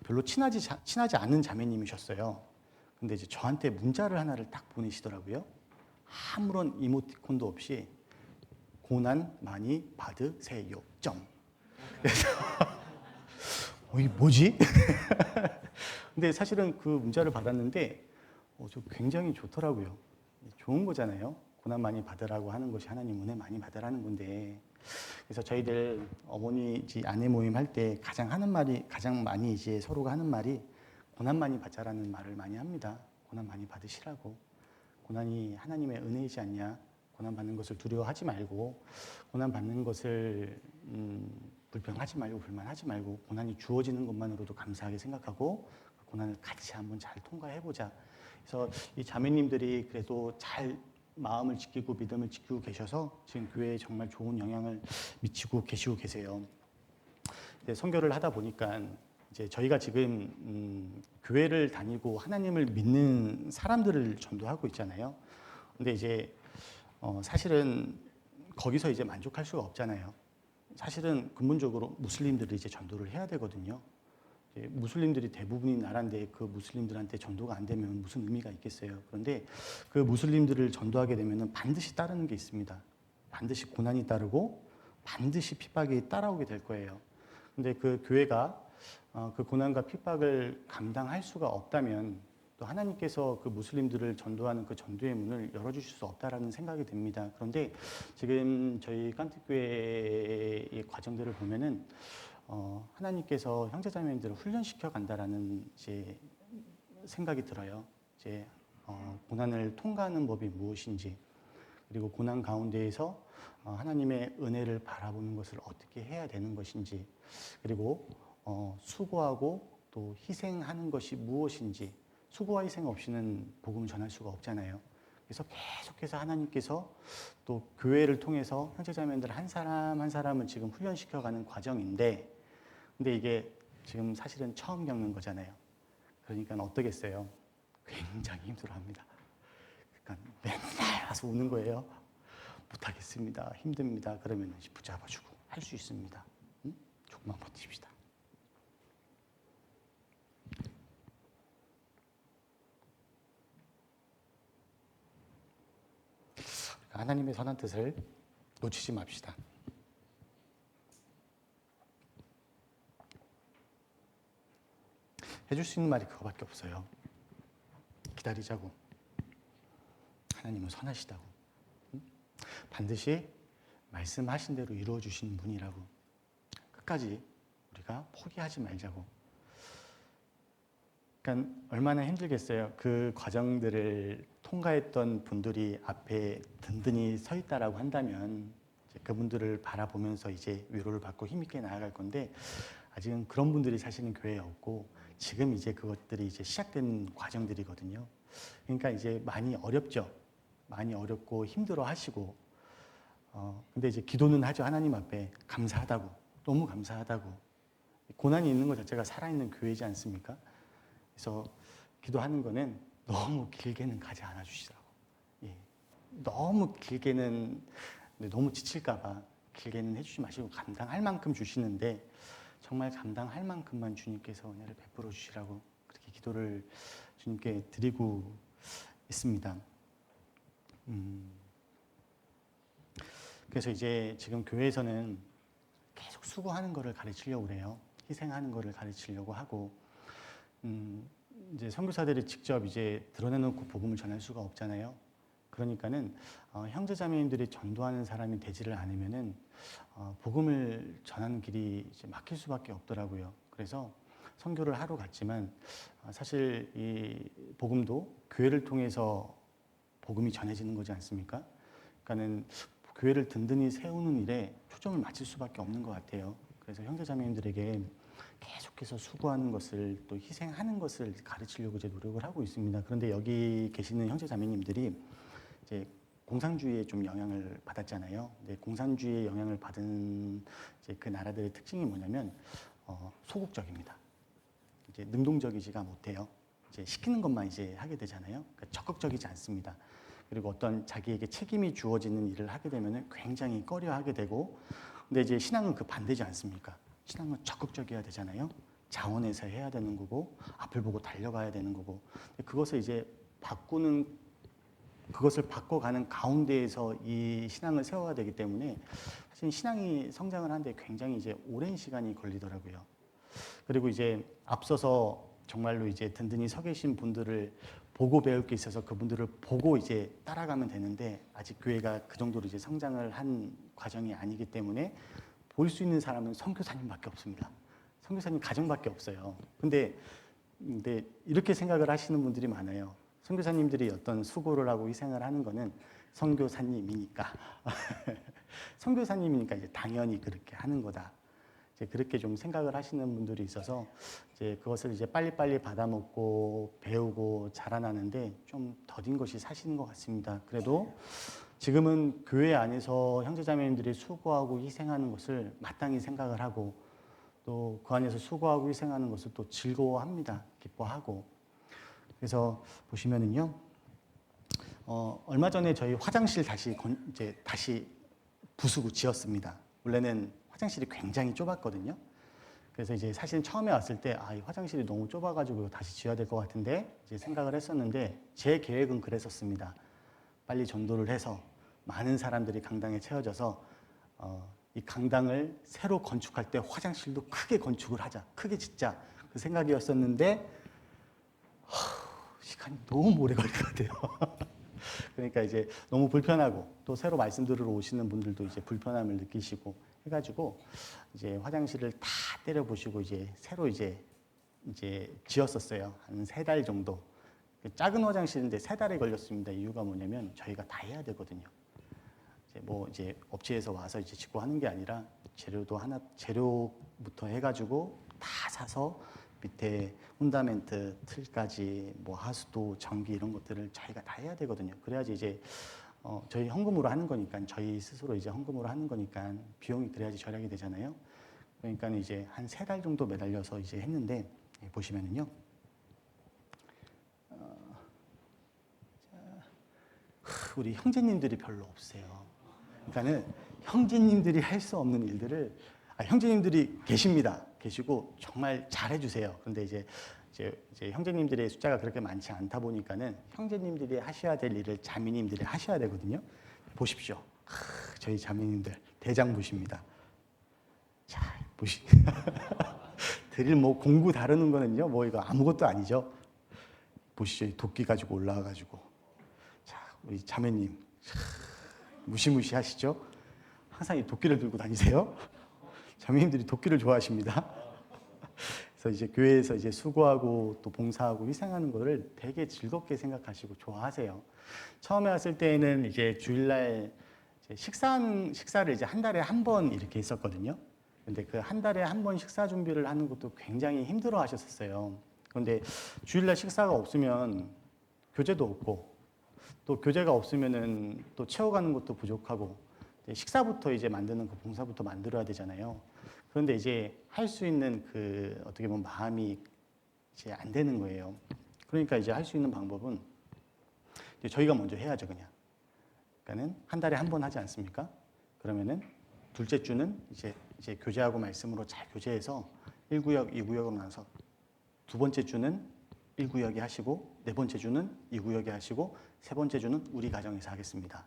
별로 친하지 않은 자매님이셨어요. 근데 이제 저한테 문자를 하나를 딱 보내시더라고요. 아무런 이모티콘도 없이 고난 많이 받으세요. 그래서 이게 뭐지? 근데 사실은 그 문자를 받았는데 저 굉장히 좋더라고요. 좋은 거잖아요. 고난 많이 받으라고 하는 것이 하나님 은혜 많이 받으라는 건데. 그래서 저희들 어머니 아내 모임 할 때 가장 많이 이제 서로가 하는 말이 고난 많이 받자라는 말을 많이 합니다. 고난 많이 받으시라고. 고난이 하나님의 은혜이지 않냐. 고난 받는 것을 두려워하지 말고 고난 받는 것을 불평하지 말고 불만하지 말고 고난이 주어지는 것만으로도 감사하게 생각하고 그 고난을 같이 한번 잘 통과해보자. 그래서 이 자매님들이 그래도 잘 마음을 지키고 믿음을 지키고 계셔서 지금 교회에 정말 좋은 영향을 미치고 계세요. 선교를 하다 보니까 이제 저희가 지금 교회를 다니고 하나님을 믿는 사람들을 전도하고 있잖아요. 근데 이제 사실은 거기서 이제 만족할 수가 없잖아요. 사실은 근본적으로 무슬림들을 이제 전도를 해야 되거든요. 무슬림들이 대부분인 나라인데 그 무슬림들한테 전도가 안 되면 무슨 의미가 있겠어요. 그런데 그 무슬림들을 전도하게 되면 반드시 따르는 게 있습니다. 반드시 고난이 따르고 반드시 핍박이 따라오게 될 거예요. 근데 그 교회가 그 고난과 핍박을 감당할 수가 없다면 또 하나님께서 그 무슬림들을 전도하는 그 전도의 문을 열어주실 수 없다라는 생각이 듭니다. 그런데 지금 저희 깐특교회의 과정들을 보면은 하나님께서 형제자매들을 훈련시켜 간다라는 이제 생각이 들어요. 이제 고난을 통과하는 법이 무엇인지, 그리고 고난 가운데에서 하나님의 은혜를 바라보는 것을 어떻게 해야 되는 것인지, 그리고 수고하고 또 희생하는 것이 무엇인지. 수고와 희생 없이는 복음을 전할 수가 없잖아요. 그래서 계속해서 하나님께서 또 교회를 통해서 형제자매들 한 사람 한 사람을 지금 훈련시켜가는 과정인데, 근데 이게 지금 사실은 처음 겪는 거잖아요. 그러니까 어떠겠어요? 굉장히 힘들어합니다. 그러니까 맨날 와서 우는 거예요. 못하겠습니다. 힘듭니다. 그러면 붙잡아주고 할 수 있습니다. 응? 조금만 버팁시다. 하나님의 선한 뜻을 놓치지 맙시다. 해줄 수 있는 말이 그거밖에 없어요. 기다리자고. 하나님은 선하시다고. 반드시 말씀하신 대로 이루어 주시는 분이라고. 끝까지 우리가 포기하지 말자고. 그러니까 얼마나 힘들겠어요. 그 과정들을 통과했던 분들이 앞에 든든히 서 있다라고 한다면 이제 그분들을 바라보면서 이제 위로를 받고 힘있게 나아갈 건데, 아직은 그런 분들이 사실은 교회에 없고 지금 이제 그것들이 이제 시작된 과정들이거든요. 그러니까 이제 많이 어렵죠. 많이 어렵고 힘들어 하시고, 근데 이제 기도는 하죠. 하나님 앞에 감사하다고, 너무 감사하다고. 고난이 있는 것 자체가 살아있는 교회이지 않습니까? 그래서 기도하는 거는 너무 길게는 가지 않아 주시라고. 예. 너무 길게는, 너무 지칠까봐 길게는 해주지 마시고 감당할 만큼 주시는데, 정말 감당할 만큼만 주님께서 은혜를 베풀어 주시라고 그렇게 기도를 주님께 드리고 있습니다. 그래서 이제 지금 교회에서는 계속 수고하는 거를 가르치려고 그래요. 희생하는 거를 가르치려고 하고, 이제 선교사들이 직접 이제 드러내놓고 복음을 전할 수가 없잖아요. 그러니까는 형제자매님들이 전도하는 사람이 되지를 않으면은 복음을 전하는 길이 이제 막힐 수밖에 없더라고요. 그래서 선교를 하러 갔지만 사실 이 복음도 교회를 통해서 복음이 전해지는 거지 않습니까? 그러니까는 교회를 든든히 세우는 일에 초점을 맞출 수밖에 없는 것 같아요. 그래서 형제자매님들에게 계속해서 수고하는 것을 또 희생하는 것을 가르치려고 이제 노력을 하고 있습니다. 그런데 여기 계시는 형제자매님들이 이제 공산주의에 좀 영향을 받았잖아요. 근데 공산주의에 영향을 받은 이제 그 나라들의 특징이 뭐냐면 소극적입니다. 이제 능동적이지가 못해요. 이제 시키는 것만 이제 하게 되잖아요. 그러니까 적극적이지 않습니다. 그리고 어떤 자기에게 책임이 주어지는 일을 하게 되면 굉장히 꺼려하게 되고, 근데 이제 신앙은 그 반대지 않습니까? 신앙은 적극적이어야 되잖아요. 자원해서 해야 되는 거고, 앞을 보고 달려가야 되는 거고, 그것을 이제 그것을 바꿔가는 가운데에서 이 신앙을 세워야 되기 때문에 사실 신앙이 성장을 하는데 굉장히 이제 오랜 시간이 걸리더라고요. 그리고 이제 앞서서 정말로 이제 든든히 서 계신 분들을 보고 배울 게 있어서 그분들을 보고 이제 따라가면 되는데, 아직 교회가 그 정도로 이제 성장을 한 과정이 아니기 때문에 볼 수 있는 사람은 선교사님밖에 없습니다. 선교사님 가정밖에 없어요. 근데 이렇게 생각을 하시는 분들이 많아요. 선교사님들이 어떤 수고를 하고 희생을 하는 거는 선교사님이니까 선교사님이니까 이제 당연히 그렇게 하는 거다. 이제 그렇게 좀 생각을 하시는 분들이 있어서 이제 그것을 이제 빨리빨리 받아먹고 배우고 자라나는데 좀 더딘 것이 사실인 것 같습니다. 그래도 지금은 교회 안에서 형제자매님들이 수고하고 희생하는 것을 마땅히 생각을 하고, 또 그 안에서 수고하고 희생하는 것을 또 즐거워합니다. 기뻐하고. 그래서 보시면은요, 얼마 전에 저희 화장실 다시 부수고 지었습니다. 원래는 화장실이 굉장히 좁았거든요. 그래서 이제 사실 처음에 왔을 때 이 화장실이 너무 좁아가지고 다시 지어야 될 것 같은데 이제 생각을 했었는데, 제 계획은 그랬었습니다. 빨리 전도를 해서 많은 사람들이 강당에 채워져서 이 강당을 새로 건축할 때 화장실도 크게 건축을 하자, 크게 짓자, 그 생각이었었는데 시간이 너무 오래 걸릴 것 같아요. 그러니까 이제 너무 불편하고 또 새로 말씀 들으러 오시는 분들도 이제 불편함을 느끼시고 해가지고 이제 화장실을 다 때려보시고 이제 새로 이제 지었었어요. 한 3달 정도. 작은 화장실인데 3달이 걸렸습니다. 이유가 뭐냐면 저희가 다 해야 되거든요. 이제 업체에서 와서 이제 짓고 하는 게 아니라 재료부터 해가지고 다 사서 밑에 펀다멘트, 틀까지 뭐 하수도, 전기 이런 것들을 저희가 다 해야 되거든요. 그래야지 이제 저희 헌금으로 하는 거니까 저희 스스로 이제 헌금으로 하는 거니까 비용이 그래야지 절약이 되잖아요. 그러니까 이제 한 3달 정도 매달려서 이제 했는데 보시면은요. 우리 형제님들이 별로 없어요. 그러니까는 형제님들이 할 수 없는 일들을 형제님들이 계시고 정말 잘해주세요. 그런데 이제 형제님들의 숫자가 그렇게 많지 않다 보니까는 형제님들이 하셔야 될 일을 자매님들이 하셔야 되거든요. 보십시오. 저희 자매님들 대장부십니다. 자, 드릴 뭐 공구 다루는 거는요, 뭐 이거 아무것도 아니죠. 보시죠, 도끼 가지고 올라와가지고. 자, 우리 자매님 무시무시하시죠? 항상 이 도끼를 들고 다니세요. 자매님들이 도끼를 좋아하십니다. 그래서 이제 교회에서 이제 수고하고 또 봉사하고 희생하는 거를 되게 즐겁게 생각하시고 좋아하세요. 처음에 왔을 때에는 이제 주일날 식사를 이제 한 달에 한 번 이렇게 했었거든요. 근데 그 한 달에 한 번 식사 준비를 하는 것도 굉장히 힘들어 하셨었어요. 그런데 주일날 식사가 없으면 교재도 없고 또 교재가 없으면은 또 채워가는 것도 부족하고 식사부터 이제 만드는 그 봉사부터 만들어야 되잖아요. 그런데 이제 할 수 있는 그 어떻게 보면 마음이 이제 안 되는 거예요. 그러니까 이제 할 수 있는 방법은 이제 저희가 먼저 해야죠, 그냥. 그러니까는 한 달에 한 번 하지 않습니까? 그러면은 둘째 주는 이제 교재하고 말씀으로 잘 교재해서 1구역, 2구역으로 나눠서 두 번째 주는 1구역에 하시고 네 번째 주는 2구역에 하시고 세 번째 주는 우리 가정에서 하겠습니다.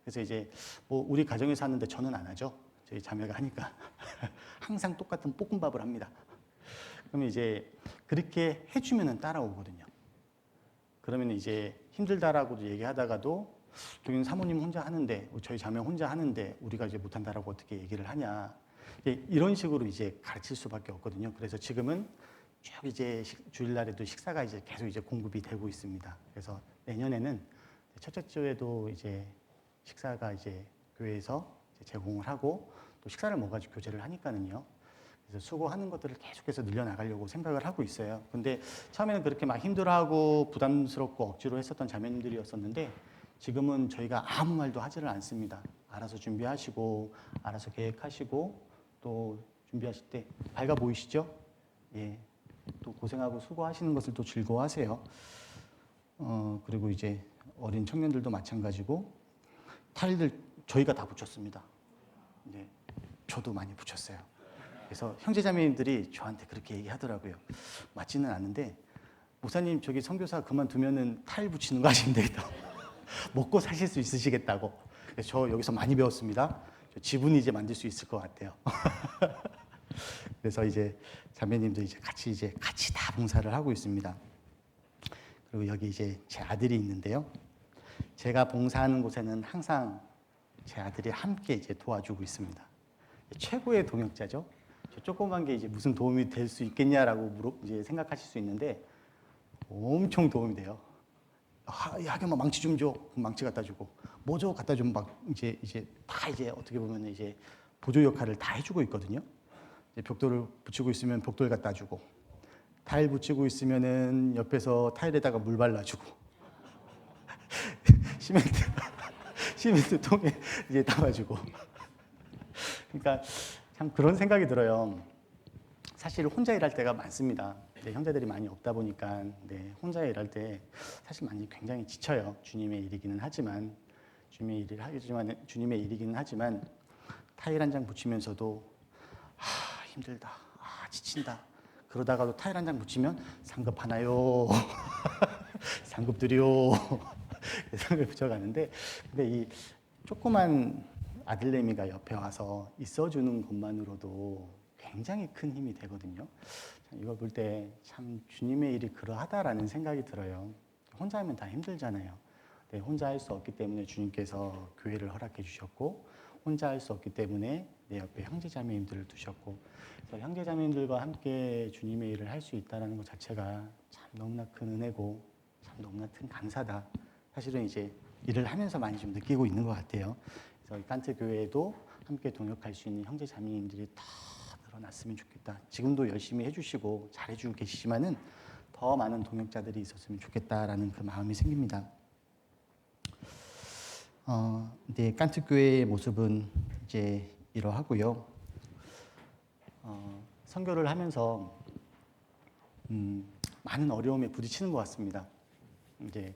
그래서 이제 뭐 우리 가정에서 하는데 저는 안 하죠. 저희 자매가 하니까 항상 똑같은 볶음밥을 합니다. 그러면 이제 그렇게 해주면은 따라오거든요. 그러면 이제 힘들다라고도 얘기하다가도 저기는 사모님 혼자 하는데 저희 자매 혼자 하는데 우리가 이제 못한다라고 어떻게 얘기를 하냐. 이런 식으로 이제 가르칠 수밖에 없거든요. 그래서 지금은 쭉 이제 주일날에도 식사가 이제 계속 이제 공급이 되고 있습니다. 그래서 내년에는 첫째 주에도 이제 식사가 이제 교회에서 이제 제공을 하고 또 식사를 먹어가지고 교제를 하니까는요. 그래서 수고하는 것들을 계속해서 늘려나가려고 생각을 하고 있어요. 근데 처음에는 그렇게 막 힘들어하고 부담스럽고 억지로 했었던 자매님들이었었는데 지금은 저희가 아무 말도 하지를 않습니다. 알아서 준비하시고 알아서 계획하시고 또 준비하실 때 밝아 보이시죠? 예. 또 고생하고 수고하시는 것을 또 즐거워하세요. 그리고 이제 어린 청년들도 마찬가지고 타일들 저희가 다 붙였습니다. 네, 저도 많이 붙였어요. 그래서 형제자매님들이 저한테 그렇게 얘기하더라고요. 맞지는 않는데 목사님 저기 선교사 그만두면은 타일 붙이는 거 하시면 되겠다. 먹고 사실 수 있으시겠다고. 그래서 저 여기서 많이 배웠습니다. 저 지분 이제 만들 수 있을 것 같아요. 그래서 이제 자매님도 이제 같이 다 봉사를 하고 있습니다. 그리고 여기 이제 제 아들이 있는데요. 제가 봉사하는 곳에는 항상 제 아들이 함께 이제 도와주고 있습니다. 최고의 동역자죠. 저 조그만 게 이제 무슨 도움이 될 수 있겠냐라고 이제 생각하실 수 있는데 엄청 도움이 돼요. 야, 하경아 망치 좀 줘. 망치 갖다 주고 뭐 줘 갖다 주면 막 이제 다 이제 어떻게 보면 이제 보조 역할을 다 해주고 있거든요. 이제 벽돌을 붙이고 있으면 벽돌 갖다 주고 타일 붙이고 있으면은 옆에서 타일에다가 물 발라주고 시멘트 통에 이제 담아주고. 그러니까 참 그런 생각이 들어요. 사실 혼자 일할 때가 많습니다. 형제들이 많이 없다 보니까 혼자 일할 때 사실 많이 굉장히 지쳐요. 주님의 일이기는 하지만 타일 한 장 붙이면서도 힘들다, 지친다. 그러다가도 타일 한 장 붙이면 상급 하나요, 상급 드려. 상급을 붙여가는데 근데 이 조그만 아들내미가 옆에 와서 있어주는 것만으로도 굉장히 큰 힘이 되거든요. 이걸 볼 때 참 주님의 일이 그러하다라는 생각이 들어요. 혼자 하면 다 힘들잖아요. 네, 혼자 할 수 없기 때문에 주님께서 교회를 허락해 주셨고, 혼자 할 수 없기 때문에 내 옆에 형제자매님들을 두셨고, 그래서 형제자매님들과 함께 주님의 일을 할 수 있다는 것 자체가 참 너무나 큰 은혜고 참 너무나 큰 감사다. 사실은 이제 일을 하면서 많이 좀 느끼고 있는 것 같아요. 그래서 깐트 교회에도 함께 동역할 수 있는 형제자매님들이 더 늘어났으면 좋겠다. 지금도 열심히 해주시고 잘해주고 계시지만은 더 많은 동역자들이 있었으면 좋겠다라는 그 마음이 생깁니다. 근데 깐트 교회의 모습은 이제 이러하고요. 선교를 하면서 많은 어려움에 부딪히는 것 같습니다. 이제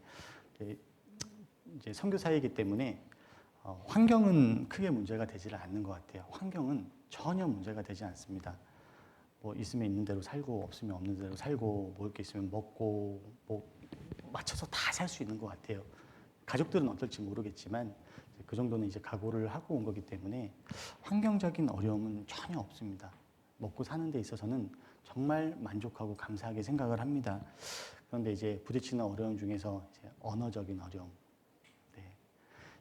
선교사이기 때문에 환경은 크게 문제가 되지 않는 것 같아요. 환경은 전혀 문제가 되지 않습니다. 뭐 있으면 있는 대로 살고 없으면 없는 대로 살고 먹을 게 있으면 먹고 뭐 맞춰서 다 살 수 있는 것 같아요. 가족들은 어떨지 모르겠지만 그 정도는 이제 각오를 하고 온 거기 때문에 환경적인 어려움은 전혀 없습니다. 먹고 사는 데 있어서는 정말 만족하고 감사하게 생각을 합니다. 그런데 이제 부딪히는 어려움 중에서 이제 언어적인 어려움. 네.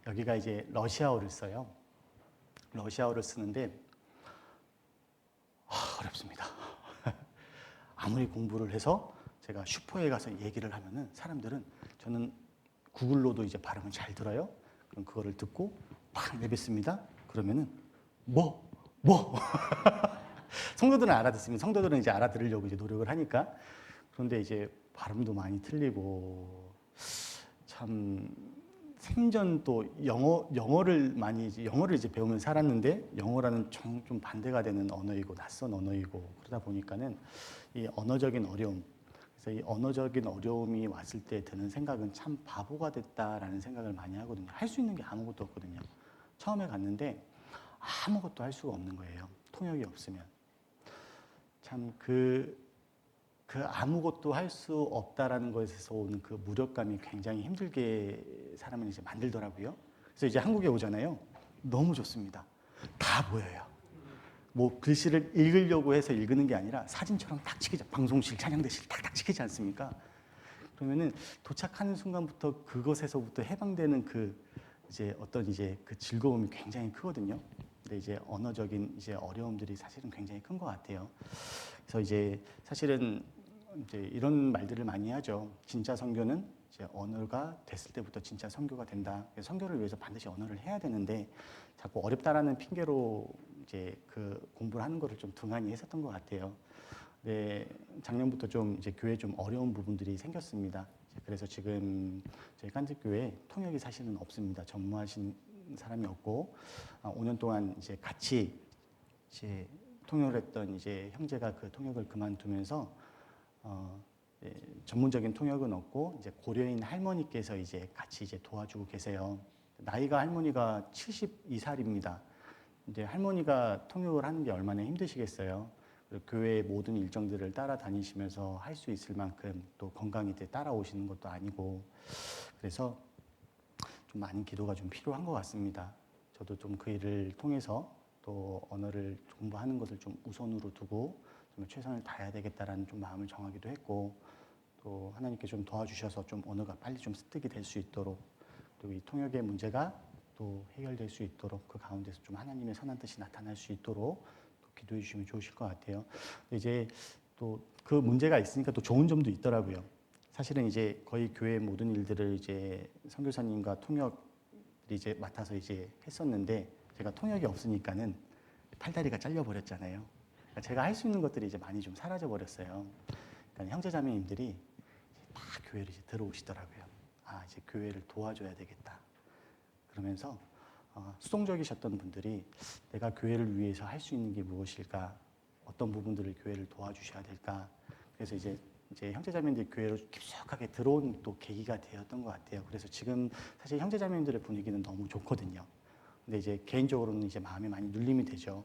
여기가 이제 러시아어를 써요. 러시아어를 쓰는데 어렵습니다. 아무리 공부를 해서 제가 슈퍼에 가서 얘기를 하면은 사람들은 저는 구글로도 이제 발음을 잘 들어요. 그럼 그거를 듣고 막 내뱉습니다. 그러면은 뭐? 성도들은 알아듣습니다. 성도들은 이제 알아들으려고 이제 노력을 하니까. 그런데 이제 발음도 많이 틀리고 참 생전 또 영어를 이제 배우면서 살았는데 영어라는 좀 반대가 되는 언어이고 낯선 언어이고 그러다 보니까는 이 언어적인 어려움. 그래서 이 언어적인 어려움이 왔을 때 드는 생각은 참 바보가 됐다라는 생각을 많이 하거든요. 할 수 있는 게 아무것도 없거든요. 처음에 갔는데 아무것도 할 수가 없는 거예요. 통역이 없으면. 참 그 아무것도 할 수 없다라는 것에서 오는 그 무력감이 굉장히 힘들게 사람을 이제 만들더라고요. 그래서 이제 한국에 오잖아요. 너무 좋습니다. 다 보여요. 뭐 글씨를 읽으려고 해서 읽는 게 아니라 사진처럼 딱 찍히죠. 방송실, 찬양대실 딱딱 찍히지 않습니까? 그러면은 도착하는 순간부터 그것에서부터 해방되는 그 이제 어떤 이제 그 즐거움이 굉장히 크거든요. 근데 이제 언어적인 이제 어려움들이 사실은 굉장히 큰 것 같아요. 그래서 이제 사실은 이제 이런 말들을 많이 하죠. 진짜 선교는 이제 언어가 됐을 때부터 진짜 선교가 된다. 선교를 위해서 반드시 언어를 해야 되는데 자꾸 어렵다라는 핑계로 이제 그 공부를 하는 거를 좀 등한히 했었던 것 같아요. 네, 작년부터 좀 이제 교회에 좀 어려운 부분들이 생겼습니다. 그래서 지금 저희 깐지교회 통역이 사실은 없습니다. 전무하신 사람이 없고 5년 동안 이제 같이 이제 통역을 했던 이제 형제가 그 통역을 그만두면서 전문적인 통역은 없고 이제 고려인 할머니께서 이제 같이 이제 도와주고 계세요. 나이가 할머니가 72살입니다. 이제 할머니가 통역을 하는 게 얼마나 힘드시겠어요. 교회의 모든 일정들을 따라다니시면서 할 수 있을 만큼 또 건강히 따라오시는 것도 아니고 그래서 좀 많은 기도가 좀 필요한 것 같습니다. 저도 좀 그 일을 통해서 또 언어를 공부하는 것을 좀 우선으로 두고 좀 최선을 다해야 되겠다라는 좀 마음을 정하기도 했고 또 하나님께 좀 도와주셔서 좀 언어가 빨리 좀 습득이 될 수 있도록 또 이 통역의 문제가 또 해결될 수 있도록 그 가운데서 좀 하나님의 선한 뜻이 나타날 수 있도록 또 기도해 주시면 좋으실 것 같아요. 이제 또 그 문제가 있으니까 또 좋은 점도 있더라고요. 사실은 이제 거의 교회의 모든 일들을 이제 선교사님과 통역이 이제 맡아서 이제 했었는데 제가 통역이 없으니까는 팔다리가 잘려 버렸잖아요. 그러니까 제가 할 수 있는 것들이 이제 많이 좀 사라져 버렸어요. 그러니까 형제자매님들이 다 교회를 이제 들어오시더라고요. 아, 이제 교회를 도와줘야 되겠다. 그러면서 수동적이셨던 분들이 내가 교회를 위해서 할 수 있는 게 무엇일까? 어떤 부분들을 교회를 도와주셔야 될까? 그래서 이제 형제자매님들 교회로 깊숙하게 들어온 또 계기가 되었던 것 같아요. 그래서 지금 사실 형제자매님들의 분위기는 너무 좋거든요. 근데 이제 개인적으로는 이제 마음이 많이 눌림이 되죠.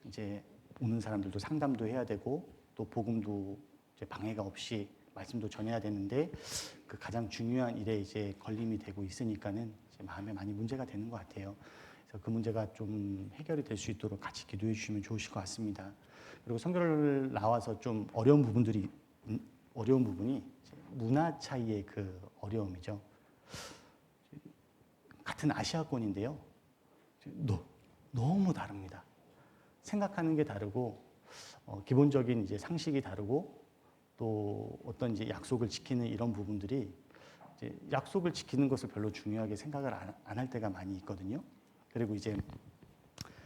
이제 오는 사람들도 상담도 해야 되고 또 복음도 이제 방해가 없이 말씀도 전해야 되는데 그 가장 중요한 일에 이제 걸림이 되고 있으니까는 이제 마음에 많이 문제가 되는 것 같아요. 그래서 그 문제가 좀 해결이 될 수 있도록 같이 기도해 주시면 좋으실 것 같습니다. 그리고 선교를 나와서 좀 어려운 부분이 문화 차이의 그 어려움이죠. 같은 아시아권인데요. 너무 다릅니다. 생각하는 게 다르고 기본적인 이제 상식이 다르고 또 어떤 이제 약속을 지키는 이런 부분들이 이제 약속을 지키는 것을 별로 중요하게 생각을 안 할 때가 많이 있거든요. 그리고 이제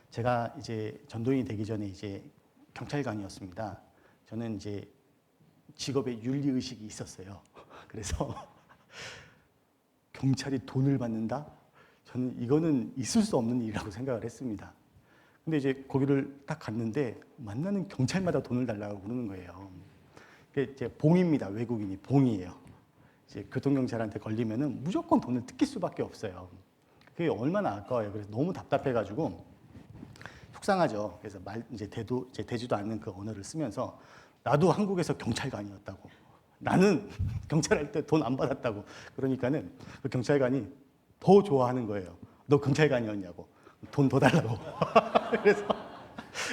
제가 이제 전도인이 되기 전에 이제 경찰관이었습니다. 저는 이제 직업에 윤리 의식이 있었어요. 그래서 경찰이 돈을 받는다? 저는 이거는 있을 수 없는 일이라고 생각을 했습니다. 근데 이제 거기를 딱 갔는데 만나는 경찰마다 돈을 달라고 그러는 거예요. 그게 이제 봉입니다. 외국인이 봉이에요. 이제 교통경찰한테 걸리면은 무조건 돈을 뜯길 수밖에 없어요. 그게 얼마나 아까워요. 그래서 너무 답답해가지고 속상하죠. 그래서 이제 되지도 않는 그 언어를 쓰면서 나도 한국에서 경찰관이었다고. 나는 경찰할 때 돈 안 받았다고. 그러니까는 그 경찰관이 더 좋아하는 거예요. 너 경찰관이었냐고. 돈 더 달라고. 그래서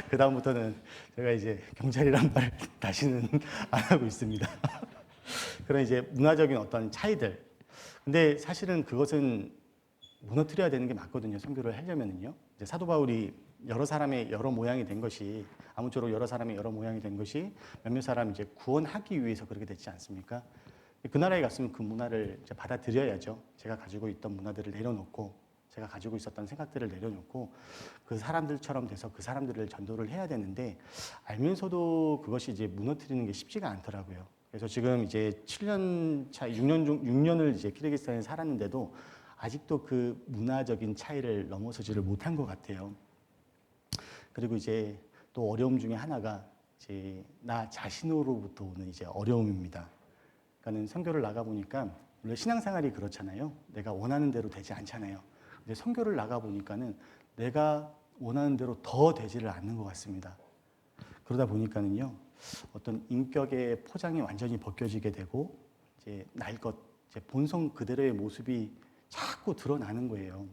그 다음부터는 제가 이제 경찰이란 말 다시는 안 하고 있습니다. 그런 이제 문화적인 어떤 차이들. 근데 사실은 그것은 무너뜨려야 되는 게 맞거든요. 선교를 하려면은요. 이제 사도 바울이 여러 사람의 여러 모양이 된 것이 아무쪼록 여러 사람의 여러 모양이 된 것이 몇몇 사람 이제 구원하기 위해서 그렇게 됐지 않습니까? 그 나라에 갔으면 그 문화를 이제 받아들여야죠. 제가 가지고 있던 문화들을 내려놓고 제가 가지고 있었던 생각들을 내려놓고 그 사람들처럼 돼서 그 사람들을 전도를 해야 되는데 알면서도 그것이 이제 무너뜨리는 게 쉽지가 않더라고요. 그래서 지금 이제 7년 차, 6년을 이제 키르기스탄에 살았는데도 아직도 그 문화적인 차이를 넘어서지를 못한 것 같아요. 그리고 이제 또 어려움 중에 하나가 이제 나 자신으로부터 오는 이제 어려움입니다. 그러니까는 선교를 나가 보니까 원래 신앙생활이 그렇잖아요. 내가 원하는 대로 되지 않잖아요. 근데 선교를 나가 보니까는 내가 원하는 대로 더 되지를 않는 것 같습니다. 그러다 보니까는요, 어떤 인격의 포장이 완전히 벗겨지게 되고 이제 날 것, 이제 본성 그대로의 모습이 자꾸 드러나는 거예요.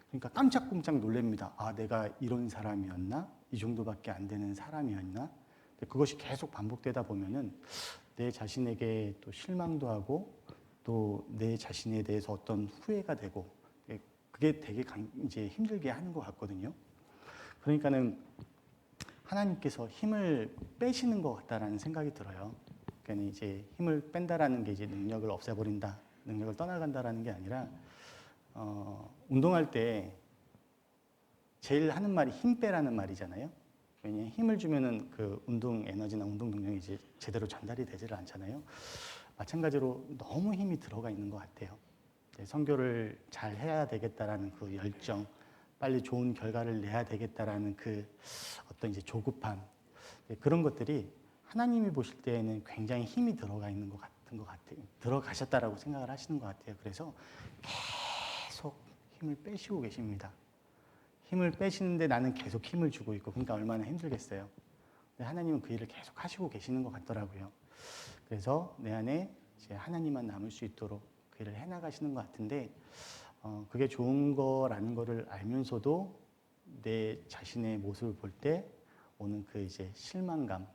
그러니까 깜짝깜짝 놀랍니다. 아, 내가 이런 사람이었나? 이 정도밖에 안 되는 사람이었나? 그것이 계속 반복되다 보면은 내 자신에게 또 실망도 하고 또 내 자신에 대해서 어떤 후회가 되고 그게 되게 이제 힘들게 하는 것 같거든요. 그러니까는 하나님께서 힘을 빼시는 것 같다라는 생각이 들어요. 그러니까 이제 힘을 뺀다라는 게 이제 능력을 없애버린다, 능력을 떠나간다라는 게 아니라 운동할 때 제일 하는 말이 힘 빼라는 말이잖아요. 왜냐하면 힘을 주면은 그 운동 에너지나 운동 능력이 이제 제대로 전달이 되지를 않잖아요. 마찬가지로 너무 힘이 들어가 있는 것 같아요. 선교를 잘 해야 되겠다라는 그 열정, 빨리 좋은 결과를 내야 되겠다라는 그 어떤 이제 조급함, 그런 것들이 하나님이 보실 때에는 굉장히 힘이 들어가 있는 것 같은 것 같아요. 들어가셨다라고 생각을 하시는 것 같아요. 그래서 계속 힘을 빼시고 계십니다. 힘을 빼시는데 나는 계속 힘을 주고 있고, 그러니까 얼마나 힘들겠어요. 근데 하나님은 그 일을 계속 하시고 계시는 것 같더라고요. 그래서 내 안에 이제 하나님만 남을 수 있도록 그 일을 해나가시는 것 같은데, 그게 좋은 거라는 거를 알면서도 내 자신의 모습을 볼 때 오는 그 이제 실망감,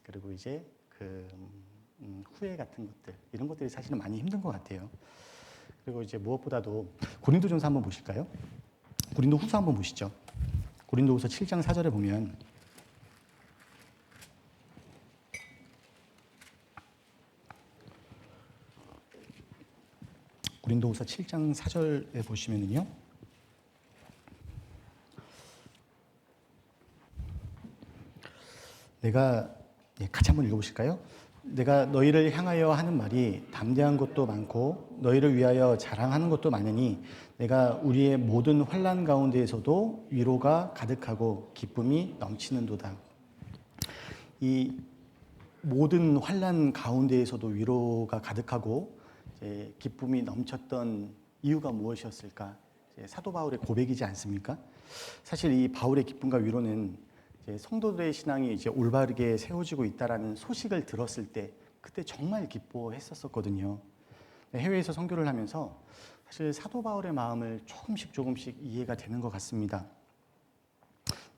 그리고 이제 그 후회 같은 것들, 이런 것들이 사실은 많이 힘든 것 같아요. 그리고 이제 무엇보다도 고린도전서 한번 보실까요? 고린도후서 한번 보시죠. 고린도후서 7장 4절에 보면 고린도후서 7장 4절에 보시면은요. 같이 한번 읽어보실까요? 내가 너희를 향하여 하는 말이 담대한 것도 많고 너희를 위하여 자랑하는 것도 많으니 내가 우리의 모든 환난 가운데에서도 위로가 가득하고 기쁨이 넘치는도다. 이 모든 환난 가운데에서도 위로가 가득하고 이제 기쁨이 넘쳤던 이유가 무엇이었을까? 사도 바울의 고백이지 않습니까? 사실 이 바울의 기쁨과 위로는 성도들의 신앙이 이제 올바르게 세워지고 있다라는 소식을 들었을 때 그때 정말 기뻐했었거든요. 해외에서 선교를 하면서 사실 사도 바울의 마음을 조금씩 이해가 되는 것 같습니다.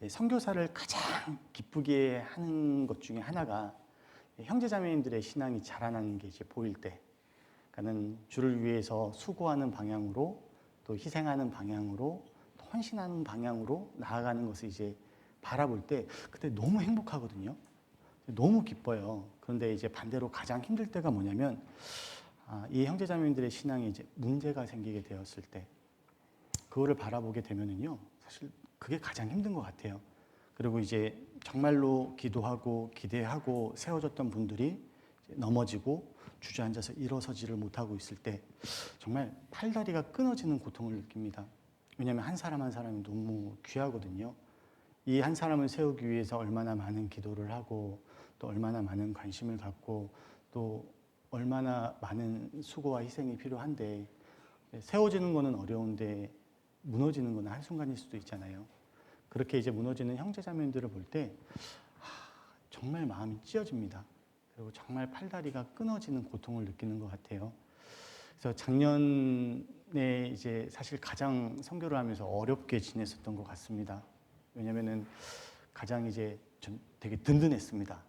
선교사를 가장 기쁘게 하는 것 중에 하나가 형제자매님들의 신앙이 자라나는 게 이제 보일 때, 그러니까는 주를 위해서 수고하는 방향으로 또 희생하는 방향으로, 또 헌신하는 방향으로 나아가는 것을 이제 바라볼 때 그때 너무 행복하거든요. 너무 기뻐요. 그런데 이제 반대로 가장 힘들 때가 뭐냐면 이 형제자매들의 신앙에 이제 문제가 생기게 되었을 때 그거를 바라보게 되면은요, 사실 그게 가장 힘든 것 같아요. 그리고 이제 정말로 기도하고 기대하고 세워졌던 분들이 넘어지고 주저앉아서 일어서지를 못하고 있을 때 정말 팔다리가 끊어지는 고통을 느낍니다. 왜냐하면 한 사람 한 사람이 너무 귀하거든요. 이 한 사람을 세우기 위해서 얼마나 많은 기도를 하고 또 얼마나 많은 관심을 갖고 또 얼마나 많은 수고와 희생이 필요한데 세워지는 거는 어려운데 무너지는 건 한순간일 수도 있잖아요. 그렇게 이제 무너지는 형제자매들을 볼 때 정말 마음이 찢어집니다. 그리고 정말 팔다리가 끊어지는 고통을 느끼는 것 같아요. 그래서 작년에 이제 사실 가장 선교를 하면서 어렵게 지냈었던 것 같습니다. 왜냐면은 가장 이제 전 되게 든든했습니다.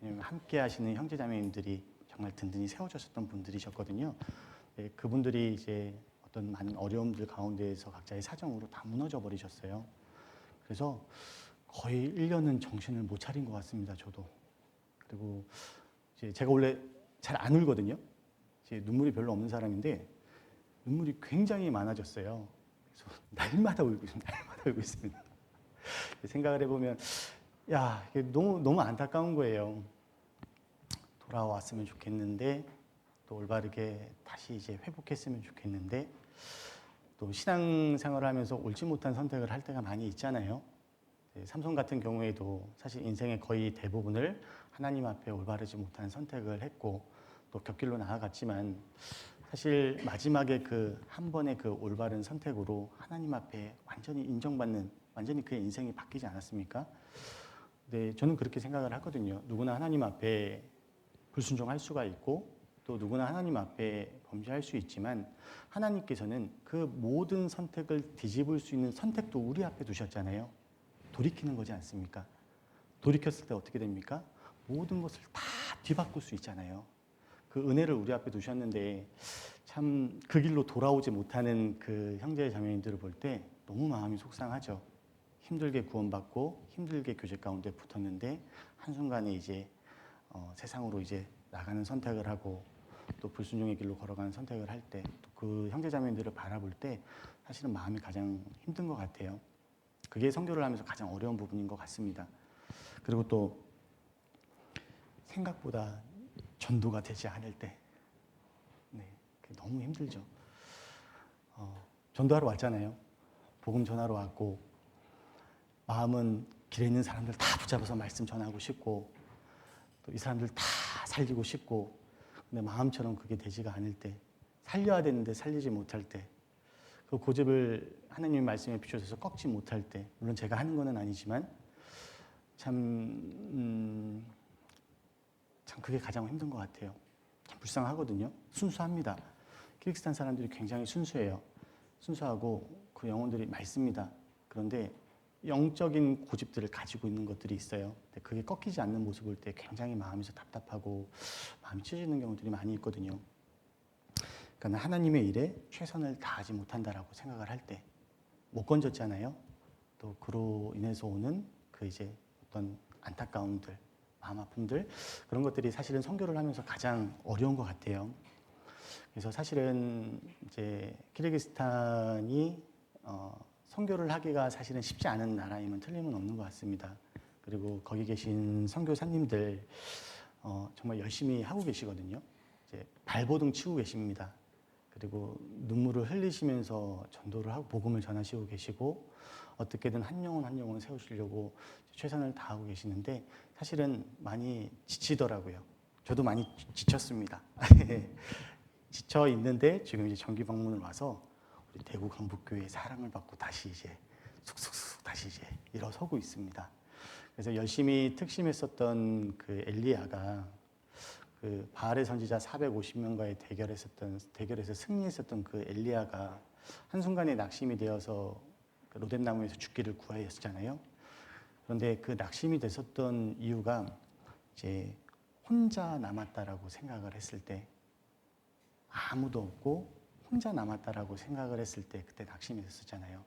왜냐면 함께 하시는 형제자매님들이 정말 든든히 세워주셨던 분들이셨거든요. 네, 그분들이 이제 어떤 많은 어려움들 가운데에서 각자의 사정으로 다 무너져 버리셨어요. 그래서 거의 1년은 정신을 못 차린 것 같습니다, 저도. 그리고 이제 제가 원래 잘 안 울거든요. 이제 눈물이 별로 없는 사람인데 눈물이 굉장히 많아졌어요. 그래서 날마다 울고 있습니다. 날마다 울고 있습니다. 생각을 해보면 이게 너무 안타까운 거예요. 돌아왔으면 좋겠는데 또 올바르게 다시 이제 회복했으면 좋겠는데 또 신앙생활을 하면서 옳지 못한 선택을 할 때가 많이 있잖아요. 삼손 같은 경우에도 사실 인생의 거의 대부분을 하나님 앞에 올바르지 못한 선택을 했고 또 곁길로 나아갔지만 사실 마지막에 그 한 번의 그 올바른 선택으로 하나님 앞에 완전히 인정받는 완전히 그의 인생이 바뀌지 않았습니까? 네, 저는 그렇게 생각을 하거든요. 누구나 하나님 앞에 불순종할 수가 있고 또 누구나 하나님 앞에 범죄할 수 있지만 하나님께서는 그 모든 선택을 뒤집을 수 있는 선택도 우리 앞에 두셨잖아요. 돌이키는 거지 않습니까? 돌이켰을 때 어떻게 됩니까? 모든 것을 다 뒤바꿀 수 있잖아요. 그 은혜를 우리 앞에 두셨는데 참 그 길로 돌아오지 못하는 그 형제 자매님들을 볼 때 너무 마음이 속상하죠. 힘들게 구원받고 힘들게 교제 가운데 붙었는데 한순간에 이제 세상으로 이제 나가는 선택을 하고 또 불순종의 길로 걸어가는 선택을 할 때 또 그 형제자매들을 바라볼 때 사실은 마음이 가장 힘든 것 같아요. 그게 선교를 하면서 가장 어려운 부분인 것 같습니다. 그리고 또 생각보다 전도가 되지 않을 때, 그게 너무 힘들죠. 전도하러 왔잖아요. 복음 전하러 왔고 마음은 길에 있는 사람들 다 붙잡아서 말씀 전하고 싶고 또 이 사람들 다 살리고 싶고 근데 마음처럼 그게 되지가 않을 때 살려야 되는데 살리지 못할 때 그 고집을 하나님의 말씀에 비춰서 꺾지 못할 때 물론 제가 하는 건 아니지만 참 그게 가장 힘든 것 같아요. 참 불쌍하거든요. 순수합니다. 키르기스탄 사람들이 굉장히 순수해요. 순수하고 그 영혼들이 맑습니다. 그런데 영적인 고집들을 가지고 있는 것들이 있어요. 근데 그게 꺾이지 않는 모습을 볼 때 굉장히 마음에서 답답하고 마음이 찢어지는 경우들이 많이 있거든요. 그러니까 하나님의 일에 최선을 다하지 못한다라고 생각을 할 때 못 건졌잖아요. 또 그로 인해서 오는 그 이제 어떤 안타까움들, 마음 아픔들 그런 것들이 사실은 선교를 하면서 가장 어려운 것 같아요. 그래서 사실은 이제 키르기스탄이 선교를 하기가 사실은 쉽지 않은 나라임은 틀림은 없는 것 같습니다. 그리고 거기 계신 선교사님들 정말 열심히 하고 계시거든요. 이제 발버둥 치고 계십니다. 그리고 눈물을 흘리시면서 전도를 하고 복음을 전하시고 계시고 어떻게든 한 영혼 한 영혼 세우시려고 최선을 다하고 계시는데 사실은 많이 지치더라고요. 저도 많이 지쳤습니다. 지쳐 있는데 지금 이제 정기 방문을 와서 우리 대구 강북교회의 사랑을 받고 다시 이제 쑥쑥쑥 다시 이제 일어서고 있습니다. 그래서 열심히 특심했었던 그 엘리야가 그 바알의 선지자 450명과의 대결에서 승리했었던 그 엘리야가 한순간에 낙심이 되어서 그 로뎀나무에서 죽기를 구하였잖아요. 그런데 그 낙심이 됐었던 이유가 이제 혼자 남았다라고 생각을 했을 때 아무도 없고 혼자 남았다라고 생각을 했을 때 그때 낙심이 됐었잖아요.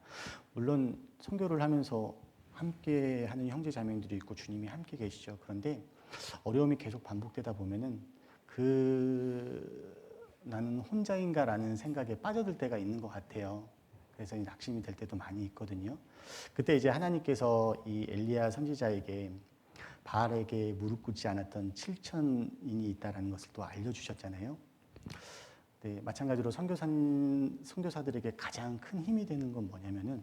물론 선교를 하면서 함께 하는 형제 자매들이 있고 주님이 함께 계시죠. 그런데 어려움이 계속 반복되다 보면은 나는 혼자인가라는 생각에 빠져들 때가 있는 것 같아요. 그래서 낙심이 될 때도 많이 있거든요. 그때 이제 하나님께서 이 엘리야 선지자에게 바알에게 무릎 꿇지 않았던 7천인이 있다라는 것을 또 알려주셨잖아요. 네, 마찬가지로 선교사들에게 가장 큰 힘이 되는 건 뭐냐면은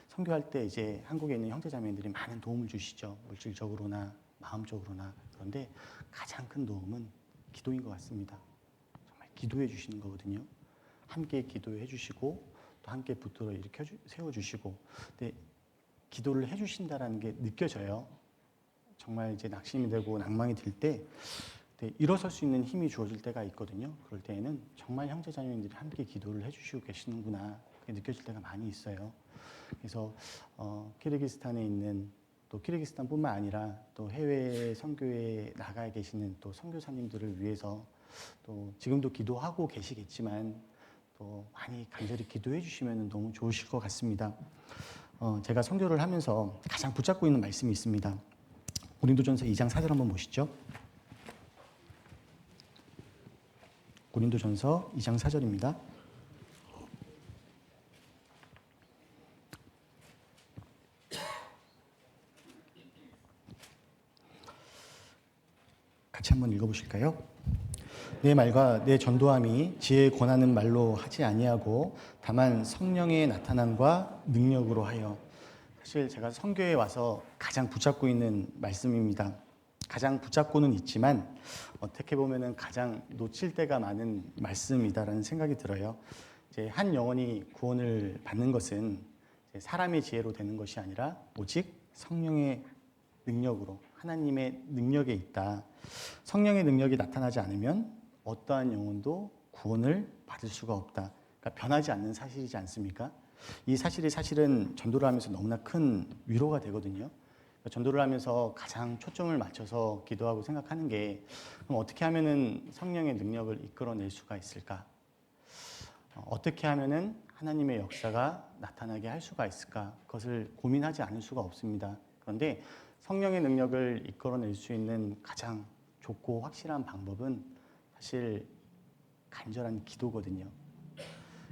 선교할 때 이제 한국에 있는 형제자매들이 많은 도움을 주시죠. 물질적으로나 마음적으로나. 그런데 가장 큰 도움은 기도인 것 같습니다. 정말 기도해 주시는 거거든요. 함께 기도해 주시고 또 함께 붙들어 일으켜 세워 주시고. 근데 기도를 해 주신다라는 게 느껴져요. 정말 이제 낙심이 되고 낭망이 들 때 일어설 수 있는 힘이 주어질 때가 있거든요. 그럴 때에는 정말 형제자매들이 함께 기도를 해주시고 계시는구나 그게 느껴질 때가 많이 있어요. 그래서 키르기스탄에 있는 또 키르기스탄뿐만 아니라 또 해외 선교에 나가 계시는 또 선교사님들을 위해서 또 지금도 기도하고 계시겠지만 또 많이 간절히 기도해 주시면 너무 좋으실 것 같습니다. 제가 선교를 하면서 가장 붙잡고 있는 말씀이 있습니다. 고린도전서 2장 4절 한번 보시죠. 고린도전서 2장 4절입니다. 같이 한번 읽어보실까요? 내 말과 내 전도함이 지혜에 권하는 말로 하지 아니하고 다만 성령의 나타남과 능력으로 하여. 사실 제가 선교에 와서 가장 붙잡고 있는 말씀입니다. 가장 붙잡고는 있지만 어떻게 보면은 가장 놓칠 때가 많은 말씀이다라는 생각이 들어요. 이제 한 영혼이 구원을 받는 것은 사람의 지혜로 되는 것이 아니라 오직 성령의 능력으로 하나님의 능력에 있다. 성령의 능력이 나타나지 않으면 어떠한 영혼도 구원을 받을 수가 없다. 그러니까 변하지 않는 사실이지 않습니까? 이 사실이 사실은 전도를 하면서 너무나 큰 위로가 되거든요. 전도를 하면서 가장 초점을 맞춰서 기도하고 생각하는 게 그럼 어떻게 하면은 성령의 능력을 이끌어낼 수가 있을까? 어떻게 하면은 하나님의 역사가 나타나게 할 수가 있을까? 그것을 고민하지 않을 수가 없습니다. 그런데 성령의 능력을 이끌어낼 수 있는 가장 좋고 확실한 방법은 사실 간절한 기도거든요.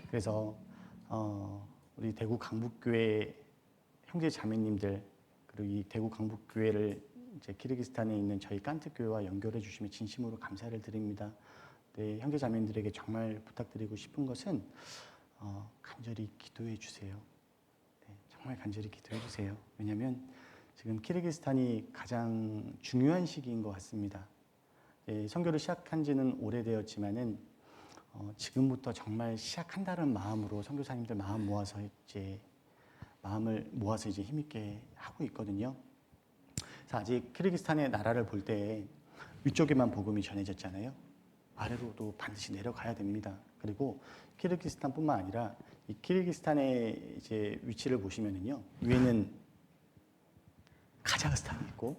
그래서 우리 대구 강북교회 형제 자매님들 그리고 이 대구 강북교회를 이제 키르기스탄에 있는 저희 깐트교회와 연결해 주시면 진심으로 감사를 드립니다. 네, 형제 자매님들에게 정말 부탁드리고 싶은 것은 간절히 기도해 주세요. 네, 정말 간절히 기도해 주세요. 왜냐하면 지금 키르기스탄이 가장 중요한 시기인 것 같습니다. 네, 선교를 시작한 지는 오래되었지만은 지금부터 정말 시작한다는 마음으로 선교사님들 마음을 모아서 이제 힘있게 하고 있거든요. 그래서 아직 키르기스탄의 나라를 볼 때 위쪽에만 복음이 전해졌잖아요. 아래로도 반드시 내려가야 됩니다. 그리고 키르기스탄뿐만 아니라 이 키르기스탄의 이제 위치를 보시면은요, 위에는 카자흐스탄이 있고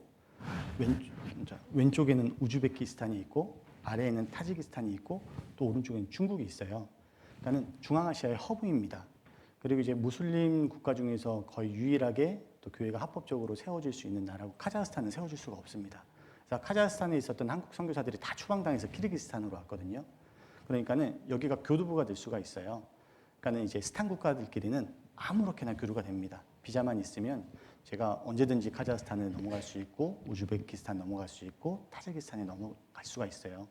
왼쪽에는 우즈베키스탄이 있고 아래에는 타지키스탄이 있고 또 오른쪽에는 중국이 있어요. 그러니까 중앙아시아의 허브입니다. 그리고 이제 무슬림 국가 중에서 거의 유일하게 또 교회가 합법적으로 세워질 수 있는 나라고 카자흐스탄은 세워질 수가 없습니다. 그래서 카자흐스탄에 있었던 한국 선교사들이 다 추방당해서 키르기스탄으로 왔거든요. 그러니까는 여기가 교두부가 될 수가 있어요. 그러니까는 이제 스탄 국가들끼리는 아무렇게나 교류가 됩니다. 비자만 있으면 제가 언제든지 카자흐스탄을 넘어갈 수 있고 우즈베키스탄 넘어갈 수 있고 타지키스탄에 넘어갈 수가 있어요.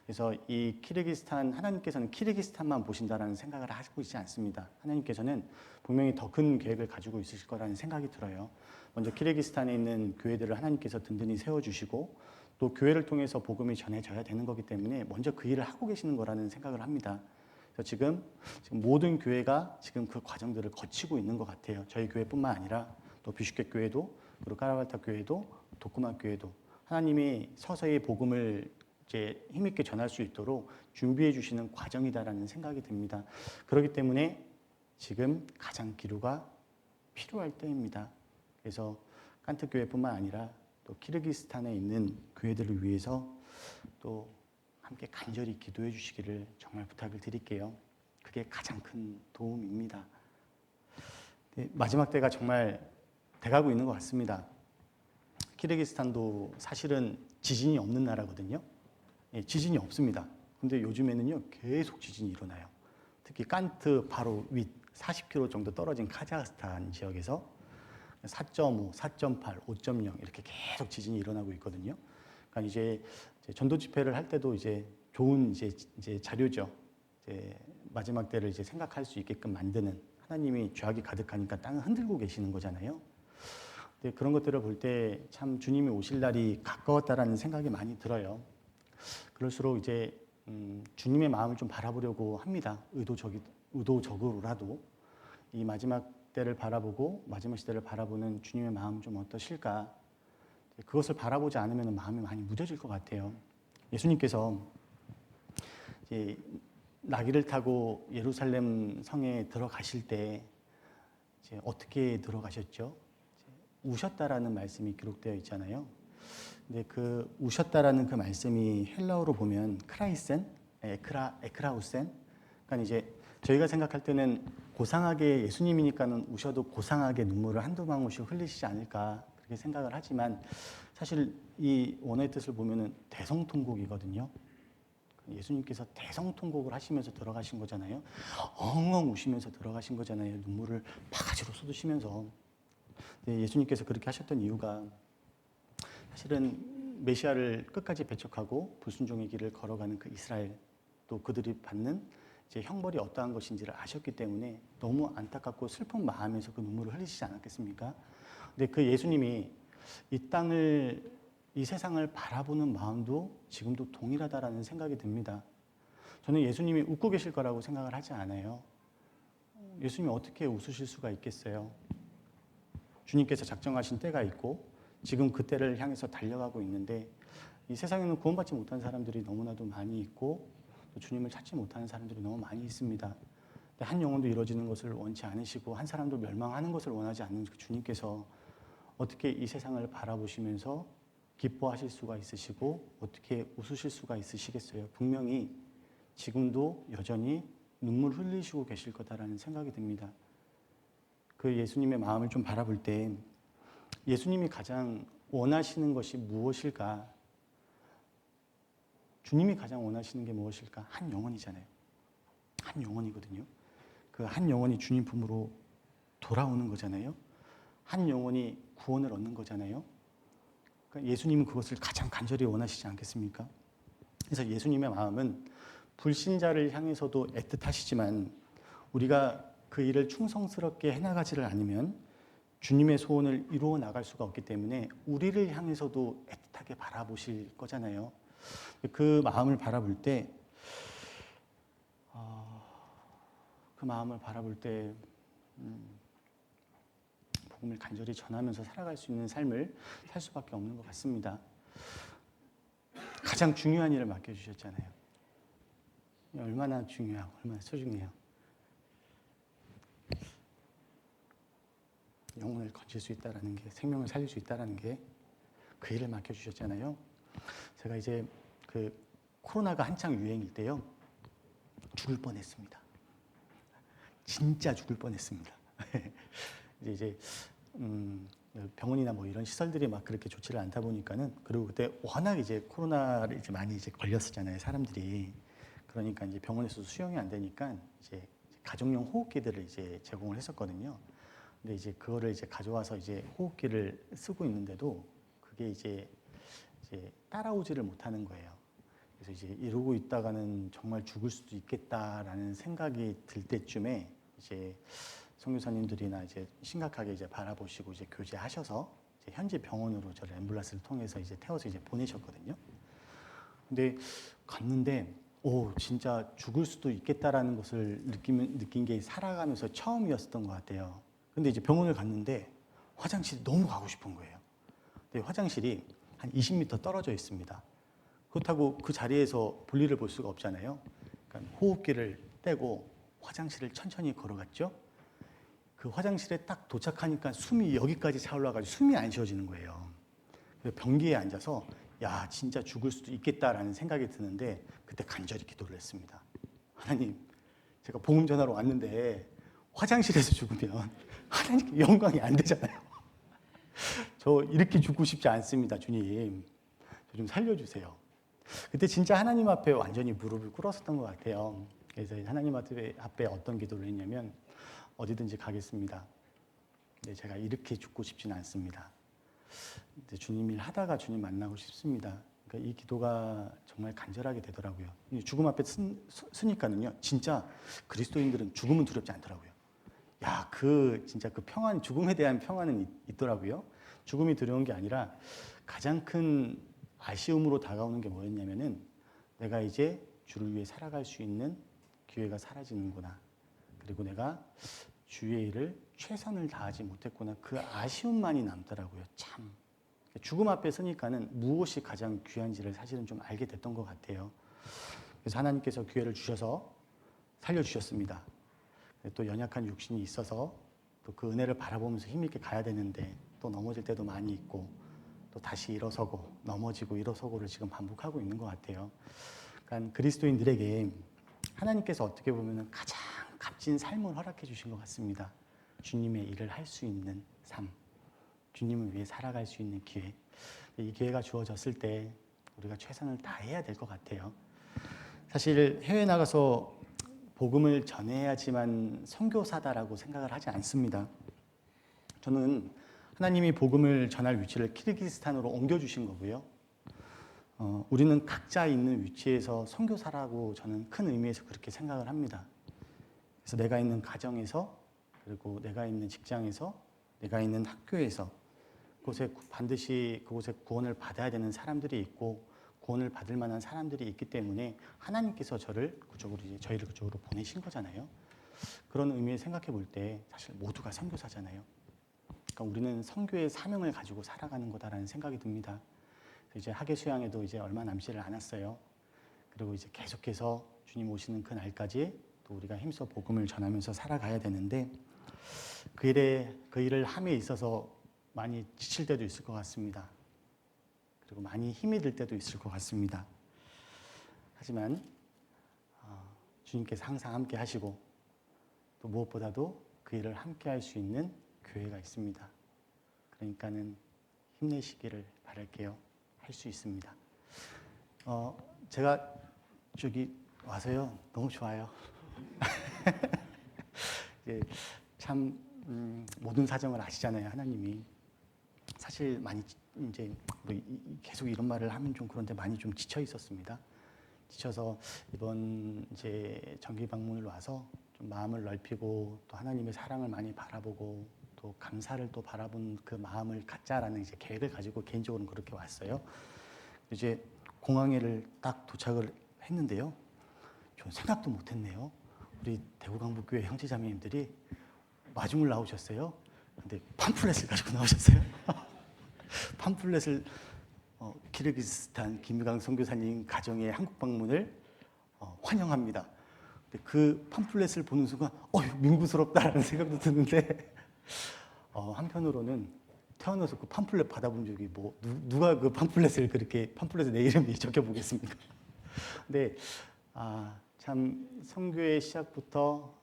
그래서 이 키르기스탄 하나님께서는 키르기스탄만 보신다라는 생각을 하고 있지 않습니다. 하나님께서는 분명히 더 큰 계획을 가지고 있으실 거라는 생각이 들어요. 먼저 키르기스탄에 있는 교회들을 하나님께서 든든히 세워주시고 또 교회를 통해서 복음이 전해져야 되는 거기 때문에 먼저 그 일을 하고 계시는 거라는 생각을 합니다. 그래서 지금 모든 교회가 지금 그 과정들을 거치고 있는 것 같아요. 저희 교회뿐만 아니라 또 비슈켓 교회도 그리고 까라발타 교회도 도쿠마 교회도 하나님이 서서히 복음을 이제 힘있게 전할 수 있도록 준비해 주시는 과정이다라는 생각이 듭니다. 그렇기 때문에 지금 가장 기도가 필요할 때입니다. 그래서 깐트 교회뿐만 아니라 또 키르기스탄에 있는 교회들을 위해서 또 함께 간절히 기도해 주시기를 정말 부탁을 드릴게요. 그게 가장 큰 도움입니다. 네, 마지막 때가 정말 돼가고 있는 것 같습니다. 키르기스탄도 사실은 지진이 없는 나라거든요. 예, 지진이 없습니다. 근데 요즘에는요 계속 지진이 일어나요. 특히 깐트 바로 윗 40km 정도 떨어진 카자흐스탄 지역에서 4.5, 4.8, 5.0 이렇게 계속 지진이 일어나고 있거든요. 그러니까 이제 전도 집회를 할 때도 이제 좋은 이제 자료죠. 이제 마지막 때를 이제 생각할 수 있게끔 만드는, 하나님이 죄악이 가득하니까 땅을 흔들고 계시는 거잖아요. 근데 그런 것들을 볼 때 참 주님이 오실 날이 가까웠다라는 생각이 많이 들어요. 그럴수록 이제 주님의 마음을 좀 바라보려고 합니다. 의도적으로라도 이 마지막 때를 바라보고 마지막 시대를 바라보는 주님의 마음 좀 어떠실까? 그것을 바라보지 않으면 마음이 많이 무뎌질 것 같아요. 예수님께서 이제 나귀를 타고 예루살렘 성에 들어가실 때 이제 어떻게 들어가셨죠? 우셨다라는 말씀이 기록되어 있잖아요. 근데 그 우셨다라는 그 말씀이 헬라어로 보면 크라이센, 에크라우센. 그러니까 이제 저희가 생각할 때는 고상하게 예수님이니까는 우셔도 고상하게 눈물을 한두 방울씩 흘리시지 않을까 그렇게 생각을 하지만 사실 이 원어의 뜻을 보면은 대성통곡이거든요. 예수님께서 대성통곡을 하시면서 들어가신 거잖아요. 엉엉 우시면서 들어가신 거잖아요. 눈물을 바가지로 쏟으시면서. 예수님께서 그렇게 하셨던 이유가 사실은 메시아를 끝까지 배척하고 불순종의 길을 걸어가는 그 이스라엘, 또 그들이 받는 이제 형벌이 어떠한 것인지를 아셨기 때문에 너무 안타깝고 슬픈 마음에서 그 눈물을 흘리시지 않았겠습니까? 근데 그 예수님이 이 땅을, 이 세상을 바라보는 마음도 지금도 동일하다라는 생각이 듭니다. 저는 예수님이 웃고 계실 거라고 생각을 하지 않아요. 예수님이 어떻게 웃으실 수가 있겠어요? 주님께서 작정하신 때가 있고 지금 그 때를 향해서 달려가고 있는데 이 세상에는 구원받지 못한 사람들이 너무나도 많이 있고 또 주님을 찾지 못하는 사람들이 너무 많이 있습니다. 한 영혼도 이루어지는 것을 원치 않으시고 한 사람도 멸망하는 것을 원하지 않는 그 주님께서 어떻게 이 세상을 바라보시면서 기뻐하실 수가 있으시고 어떻게 웃으실 수가 있으시겠어요? 분명히 지금도 여전히 눈물 흘리시고 계실 거다라는 생각이 듭니다. 그 예수님의 마음을 좀 바라볼 때 예수님이 가장 원하시는 것이 무엇일까? 주님이 가장 원하시는 게 무엇일까? 한 영혼이잖아요. 한 영혼이거든요. 그 한 영혼이 주님 품으로 돌아오는 거잖아요. 한 영혼이 구원을 얻는 거잖아요. 그러니까 예수님은 그것을 가장 간절히 원하시지 않겠습니까? 그래서 예수님의 마음은 불신자를 향해서도 애틋하시지만 우리가 그 일을 충성스럽게 해나가지를 않으면 주님의 소원을 이루어 나갈 수가 없기 때문에 우리를 향해서도 애틋하게 바라보실 거잖아요. 그 마음을 바라볼 때, 복음을 간절히 전하면서 살아갈 수 있는 삶을 살 수밖에 없는 것 같습니다. 가장 중요한 일을 맡겨주셨잖아요. 얼마나 중요하고 얼마나 소중해요. 영혼을 건질 수 있다라는 게, 생명을 살릴 수 있다라는 게 그 일을 맡겨주셨잖아요. 제가 이제 그 코로나가 한창 유행일 때요, 죽을 뻔했습니다. 진짜 죽을 뻔했습니다. 이제 병원이나 뭐 이런 시설들이 막 그렇게 좋지를 않다 보니까는, 그리고 그때 워낙 이제 코로나를 이제 많이 이제 걸렸었잖아요, 사람들이. 그러니까 이제 병원에서 수용이 안 되니까 이제 가정용 호흡기들을 이제 제공을 했었거든요. 근데 이제 그거를 이제 가져와서 이제 호흡기를 쓰고 있는데도 그게 이제 따라오지를 못하는 거예요. 그래서 이제 이러고 있다가는 정말 죽을 수도 있겠다라는 생각이 들 때쯤에 이제 선교사님들이나 이제 심각하게 이제 바라보시고 이제 교제하셔서 이제 현지 병원으로 저를 앰뷸런스를 통해서 이제 태워서 이제 보내셨거든요. 근데 갔는데 진짜 죽을 수도 있겠다라는 것을 느낀 게 살아가면서 처음이었던 것 같아요. 근데 이제 병원을 갔는데 화장실이 너무 가고 싶은 거예요. 근데 화장실이 한 20m 떨어져 있습니다. 그렇다고 그 자리에서 볼일을 볼 수가 없잖아요. 그러니까 호흡기를 떼고 화장실을 천천히 걸어갔죠. 그 화장실에 딱 도착하니까 숨이 여기까지 차올라가지고 숨이 안 쉬어지는 거예요. 그래서 변기에 앉아서 야, 진짜 죽을 수도 있겠다라는 생각이 드는데 그때 간절히 기도를 했습니다. 하나님, 제가 복음 전하러 왔는데 화장실에서 죽으면 하나님께 영광이 안 되잖아요. 저 이렇게 죽고 싶지 않습니다, 주님. 저 좀 살려주세요. 그때 진짜 하나님 앞에 완전히 무릎을 꿇었었던 것 같아요. 그래서 하나님 앞에 어떤 기도를 했냐면 어디든지 가겠습니다. 근데 제가 이렇게 죽고 싶지는 않습니다. 근데 주님 일 하다가 주님 만나고 싶습니다. 그러니까 이 기도가 정말 간절하게 되더라고요. 죽음 앞에 서니까는요, 진짜 그리스도인들은 죽음은 두렵지 않더라고요. 야, 진짜 그 평안, 죽음에 대한 평안은 있더라고요. 죽음이 두려운 게 아니라 가장 큰 아쉬움으로 다가오는 게 뭐였냐면은 내가 이제 주를 위해 살아갈 수 있는 기회가 사라지는구나. 그리고 내가 주의 일을 최선을 다하지 못했구나. 그 아쉬움만이 남더라고요. 참. 죽음 앞에 서니까는 무엇이 가장 귀한지를 사실은 좀 알게 됐던 것 같아요. 그래서 하나님께서 기회를 주셔서 살려주셨습니다. 또 연약한 육신이 있어서 또 그 은혜를 바라보면서 힘있게 가야 되는데 또 넘어질 때도 많이 있고 또 다시 일어서고 넘어지고 일어서고를 지금 반복하고 있는 것 같아요. 그러니까 그리스도인들에게 하나님께서 어떻게 보면 가장 값진 삶을 허락해 주신 것 같습니다. 주님의 일을 할 수 있는 삶, 주님을 위해 살아갈 수 있는 기회. 이 기회가 주어졌을 때 우리가 최선을 다해야 될 것 같아요. 사실 해외 나가서 복음을 전해야지만 선교사다라고 생각을 하지 않습니다. 저는 하나님이 복음을 전할 위치를 키르기스탄으로 옮겨주신 거고요. 우리는 각자 있는 위치에서 선교사라고 저는 큰 의미에서 그렇게 생각을 합니다. 그래서 내가 있는 가정에서, 그리고 내가 있는 직장에서, 내가 있는 학교에서 그곳에 반드시 그곳에 구원을 받아야 되는 사람들이 있고 구원을 받을 만한 사람들이 있기 때문에 하나님께서 저희를 그쪽으로 보내신 거잖아요. 그런 의미에 생각해 볼 때 사실 모두가 선교사잖아요. 그러니까 우리는 선교의 사명을 가지고 살아가는 거다라는 생각이 듭니다. 이제 학예 수양에도 이제 얼마 남지를 않았어요. 그리고 이제 계속해서 주님 오시는 그 날까지 또 우리가 힘써 복음을 전하면서 살아가야 되는데 그 일을 함에 있어서 많이 지칠 때도 있을 것 같습니다. 그리고 많이 힘이 들 때도 있을 것 같습니다. 하지만 주님께서 항상 함께 하시고 또 무엇보다도 그 일을 함께 할 수 있는 교회가 있습니다. 그러니까는 힘내시기를 바랄게요. 할 수 있습니다. 제가 저기 와서요 너무 좋아요. 참 모든 사정을 아시잖아요, 하나님이. 사실 많이 이제 계속 이런 말을 하면 좀 그런데 많이 좀 지쳐 있었습니다. 지쳐서 이번 이제 정기 방문을 와서 좀 마음을 넓히고 또 하나님의 사랑을 많이 바라보고 또 감사를 또 바라본 그 마음을 갖자라는 이제 계획을 가지고 개인적으로는 그렇게 왔어요. 이제 공항에를 딱 도착을 했는데요. 좀 생각도 못했네요. 우리 대구강북교회 형제자매님들이 마중을 나오셨어요. 근데 팜플렛을 가지고 나오셨어요. 팜플렛을 키르기스탄 김유강 선교사님 가정의 한국 방문을 환영합니다. 근데 그 팜플렛을 보는 순간 민구스럽다라는 생각도 드는데 한편으로는 태어나서 그 팜플렛 받아본 적이 누가 그 팜플렛을 그렇게 팜플렛에 내 이름이 적혀 보겠습니까? 근데 참 선교의 시작부터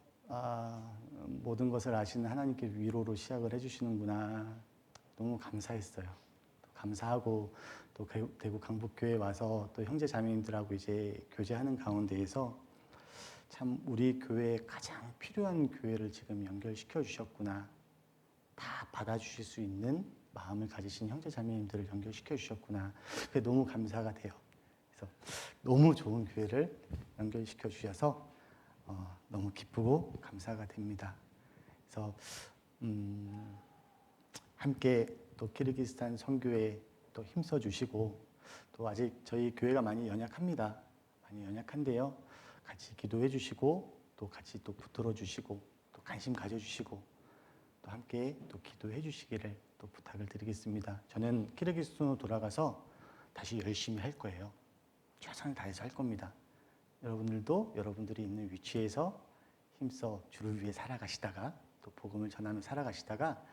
모든 것을 아시는 하나님께 위로로 시작을 해주시는구나. 너무 감사했어요. 감사하고 또 대구 강북교회 와서 또 형제 자매님들하고 이제 교제하는 가운데에서 참 우리 교회에 가장 필요한 교회를 지금 연결시켜 주셨구나. 다 받아주실 수 있는 마음을 가지신 형제 자매님들을 연결시켜 주셨구나. 그게 너무 감사가 돼요. 그래서 너무 좋은 교회를 연결시켜 주셔서 너무 기쁘고 감사가 됩니다. 그래서 함께 또 키르기스탄 선교에 또 힘써 주시고 또 아직 저희 교회가 많이 연약합니다. 많이 연약한데요. 같이 기도해 주시고 또 같이 또 붙들어 주시고 또 관심 가져 주시고 또 함께 또 기도해 주시기를 또 부탁을 드리겠습니다. 저는 키르기스탄으로 돌아가서 다시 열심히 할 거예요. 최선을 다해서 할 겁니다. 여러분들도 여러분들이 있는 위치에서 힘써 주를 위해 살아가시다가 또 복음을 전하며 살아가시다가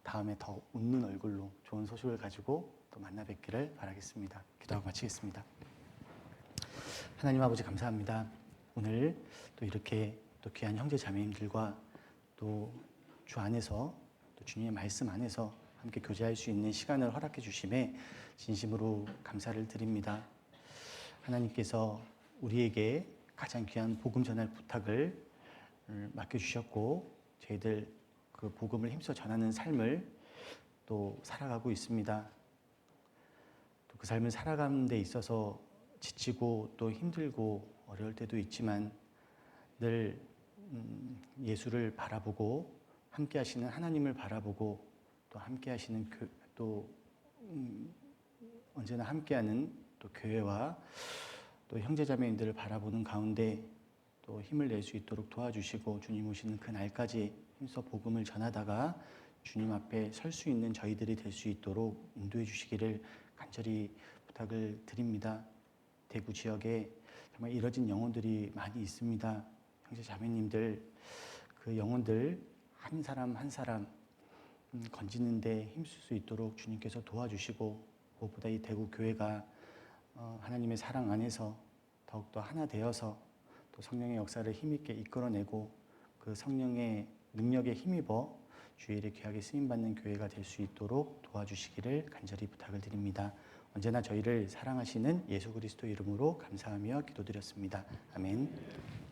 다음에 더 웃는 얼굴로 좋은 소식을 가지고 또 만나 뵙기를 바라겠습니다. 기도하고 마치겠습니다. 하나님 아버지 감사합니다. 오늘 또 이렇게 또 귀한 형제 자매님들과 또 주 안에서 또 주님의 말씀 안에서 함께 교제할 수 있는 시간을 허락해 주심에 진심으로 감사를 드립니다. 하나님께서 우리에게 가장 귀한 복음 전할 부탁을 맡겨주셨고 저희들 그 복음을 힘써 전하는 삶을 또 살아가고 있습니다. 또 그 삶을 살아가는 데 있어서 지치고 또 힘들고 어려울 때도 있지만 늘 예수를 바라보고 함께 하시는 하나님을 바라보고 또 함께 하시는 언제나 함께하는 또 교회와 또 형제자매님들을 바라보는 가운데 또 힘을 낼 수 있도록 도와주시고 주님 오시는 그 날까지 힘써 복음을 전하다가 주님 앞에 설 수 있는 저희들이 될 수 있도록 인도해 주시기를 간절히 부탁을 드립니다. 대구 지역에 정말 이뤄진 영혼들이 많이 있습니다. 형제 자매님들 그 영혼들 한 사람 한 사람 건지는데 힘쓸 수 있도록 주님께서 도와주시고 무엇보다 이 대구 교회가 하나님의 사랑 안에서 더욱더 하나 되어서 또 성령의 역사를 힘있게 이끌어내고 그 성령의 능력에 힘입어 주의 일에 귀하게 쓰임받는 교회가 될 수 있도록 도와주시기를 간절히 부탁을 드립니다. 언제나 저희를 사랑하시는 예수 그리스도 이름으로 감사하며 기도드렸습니다. 아멘.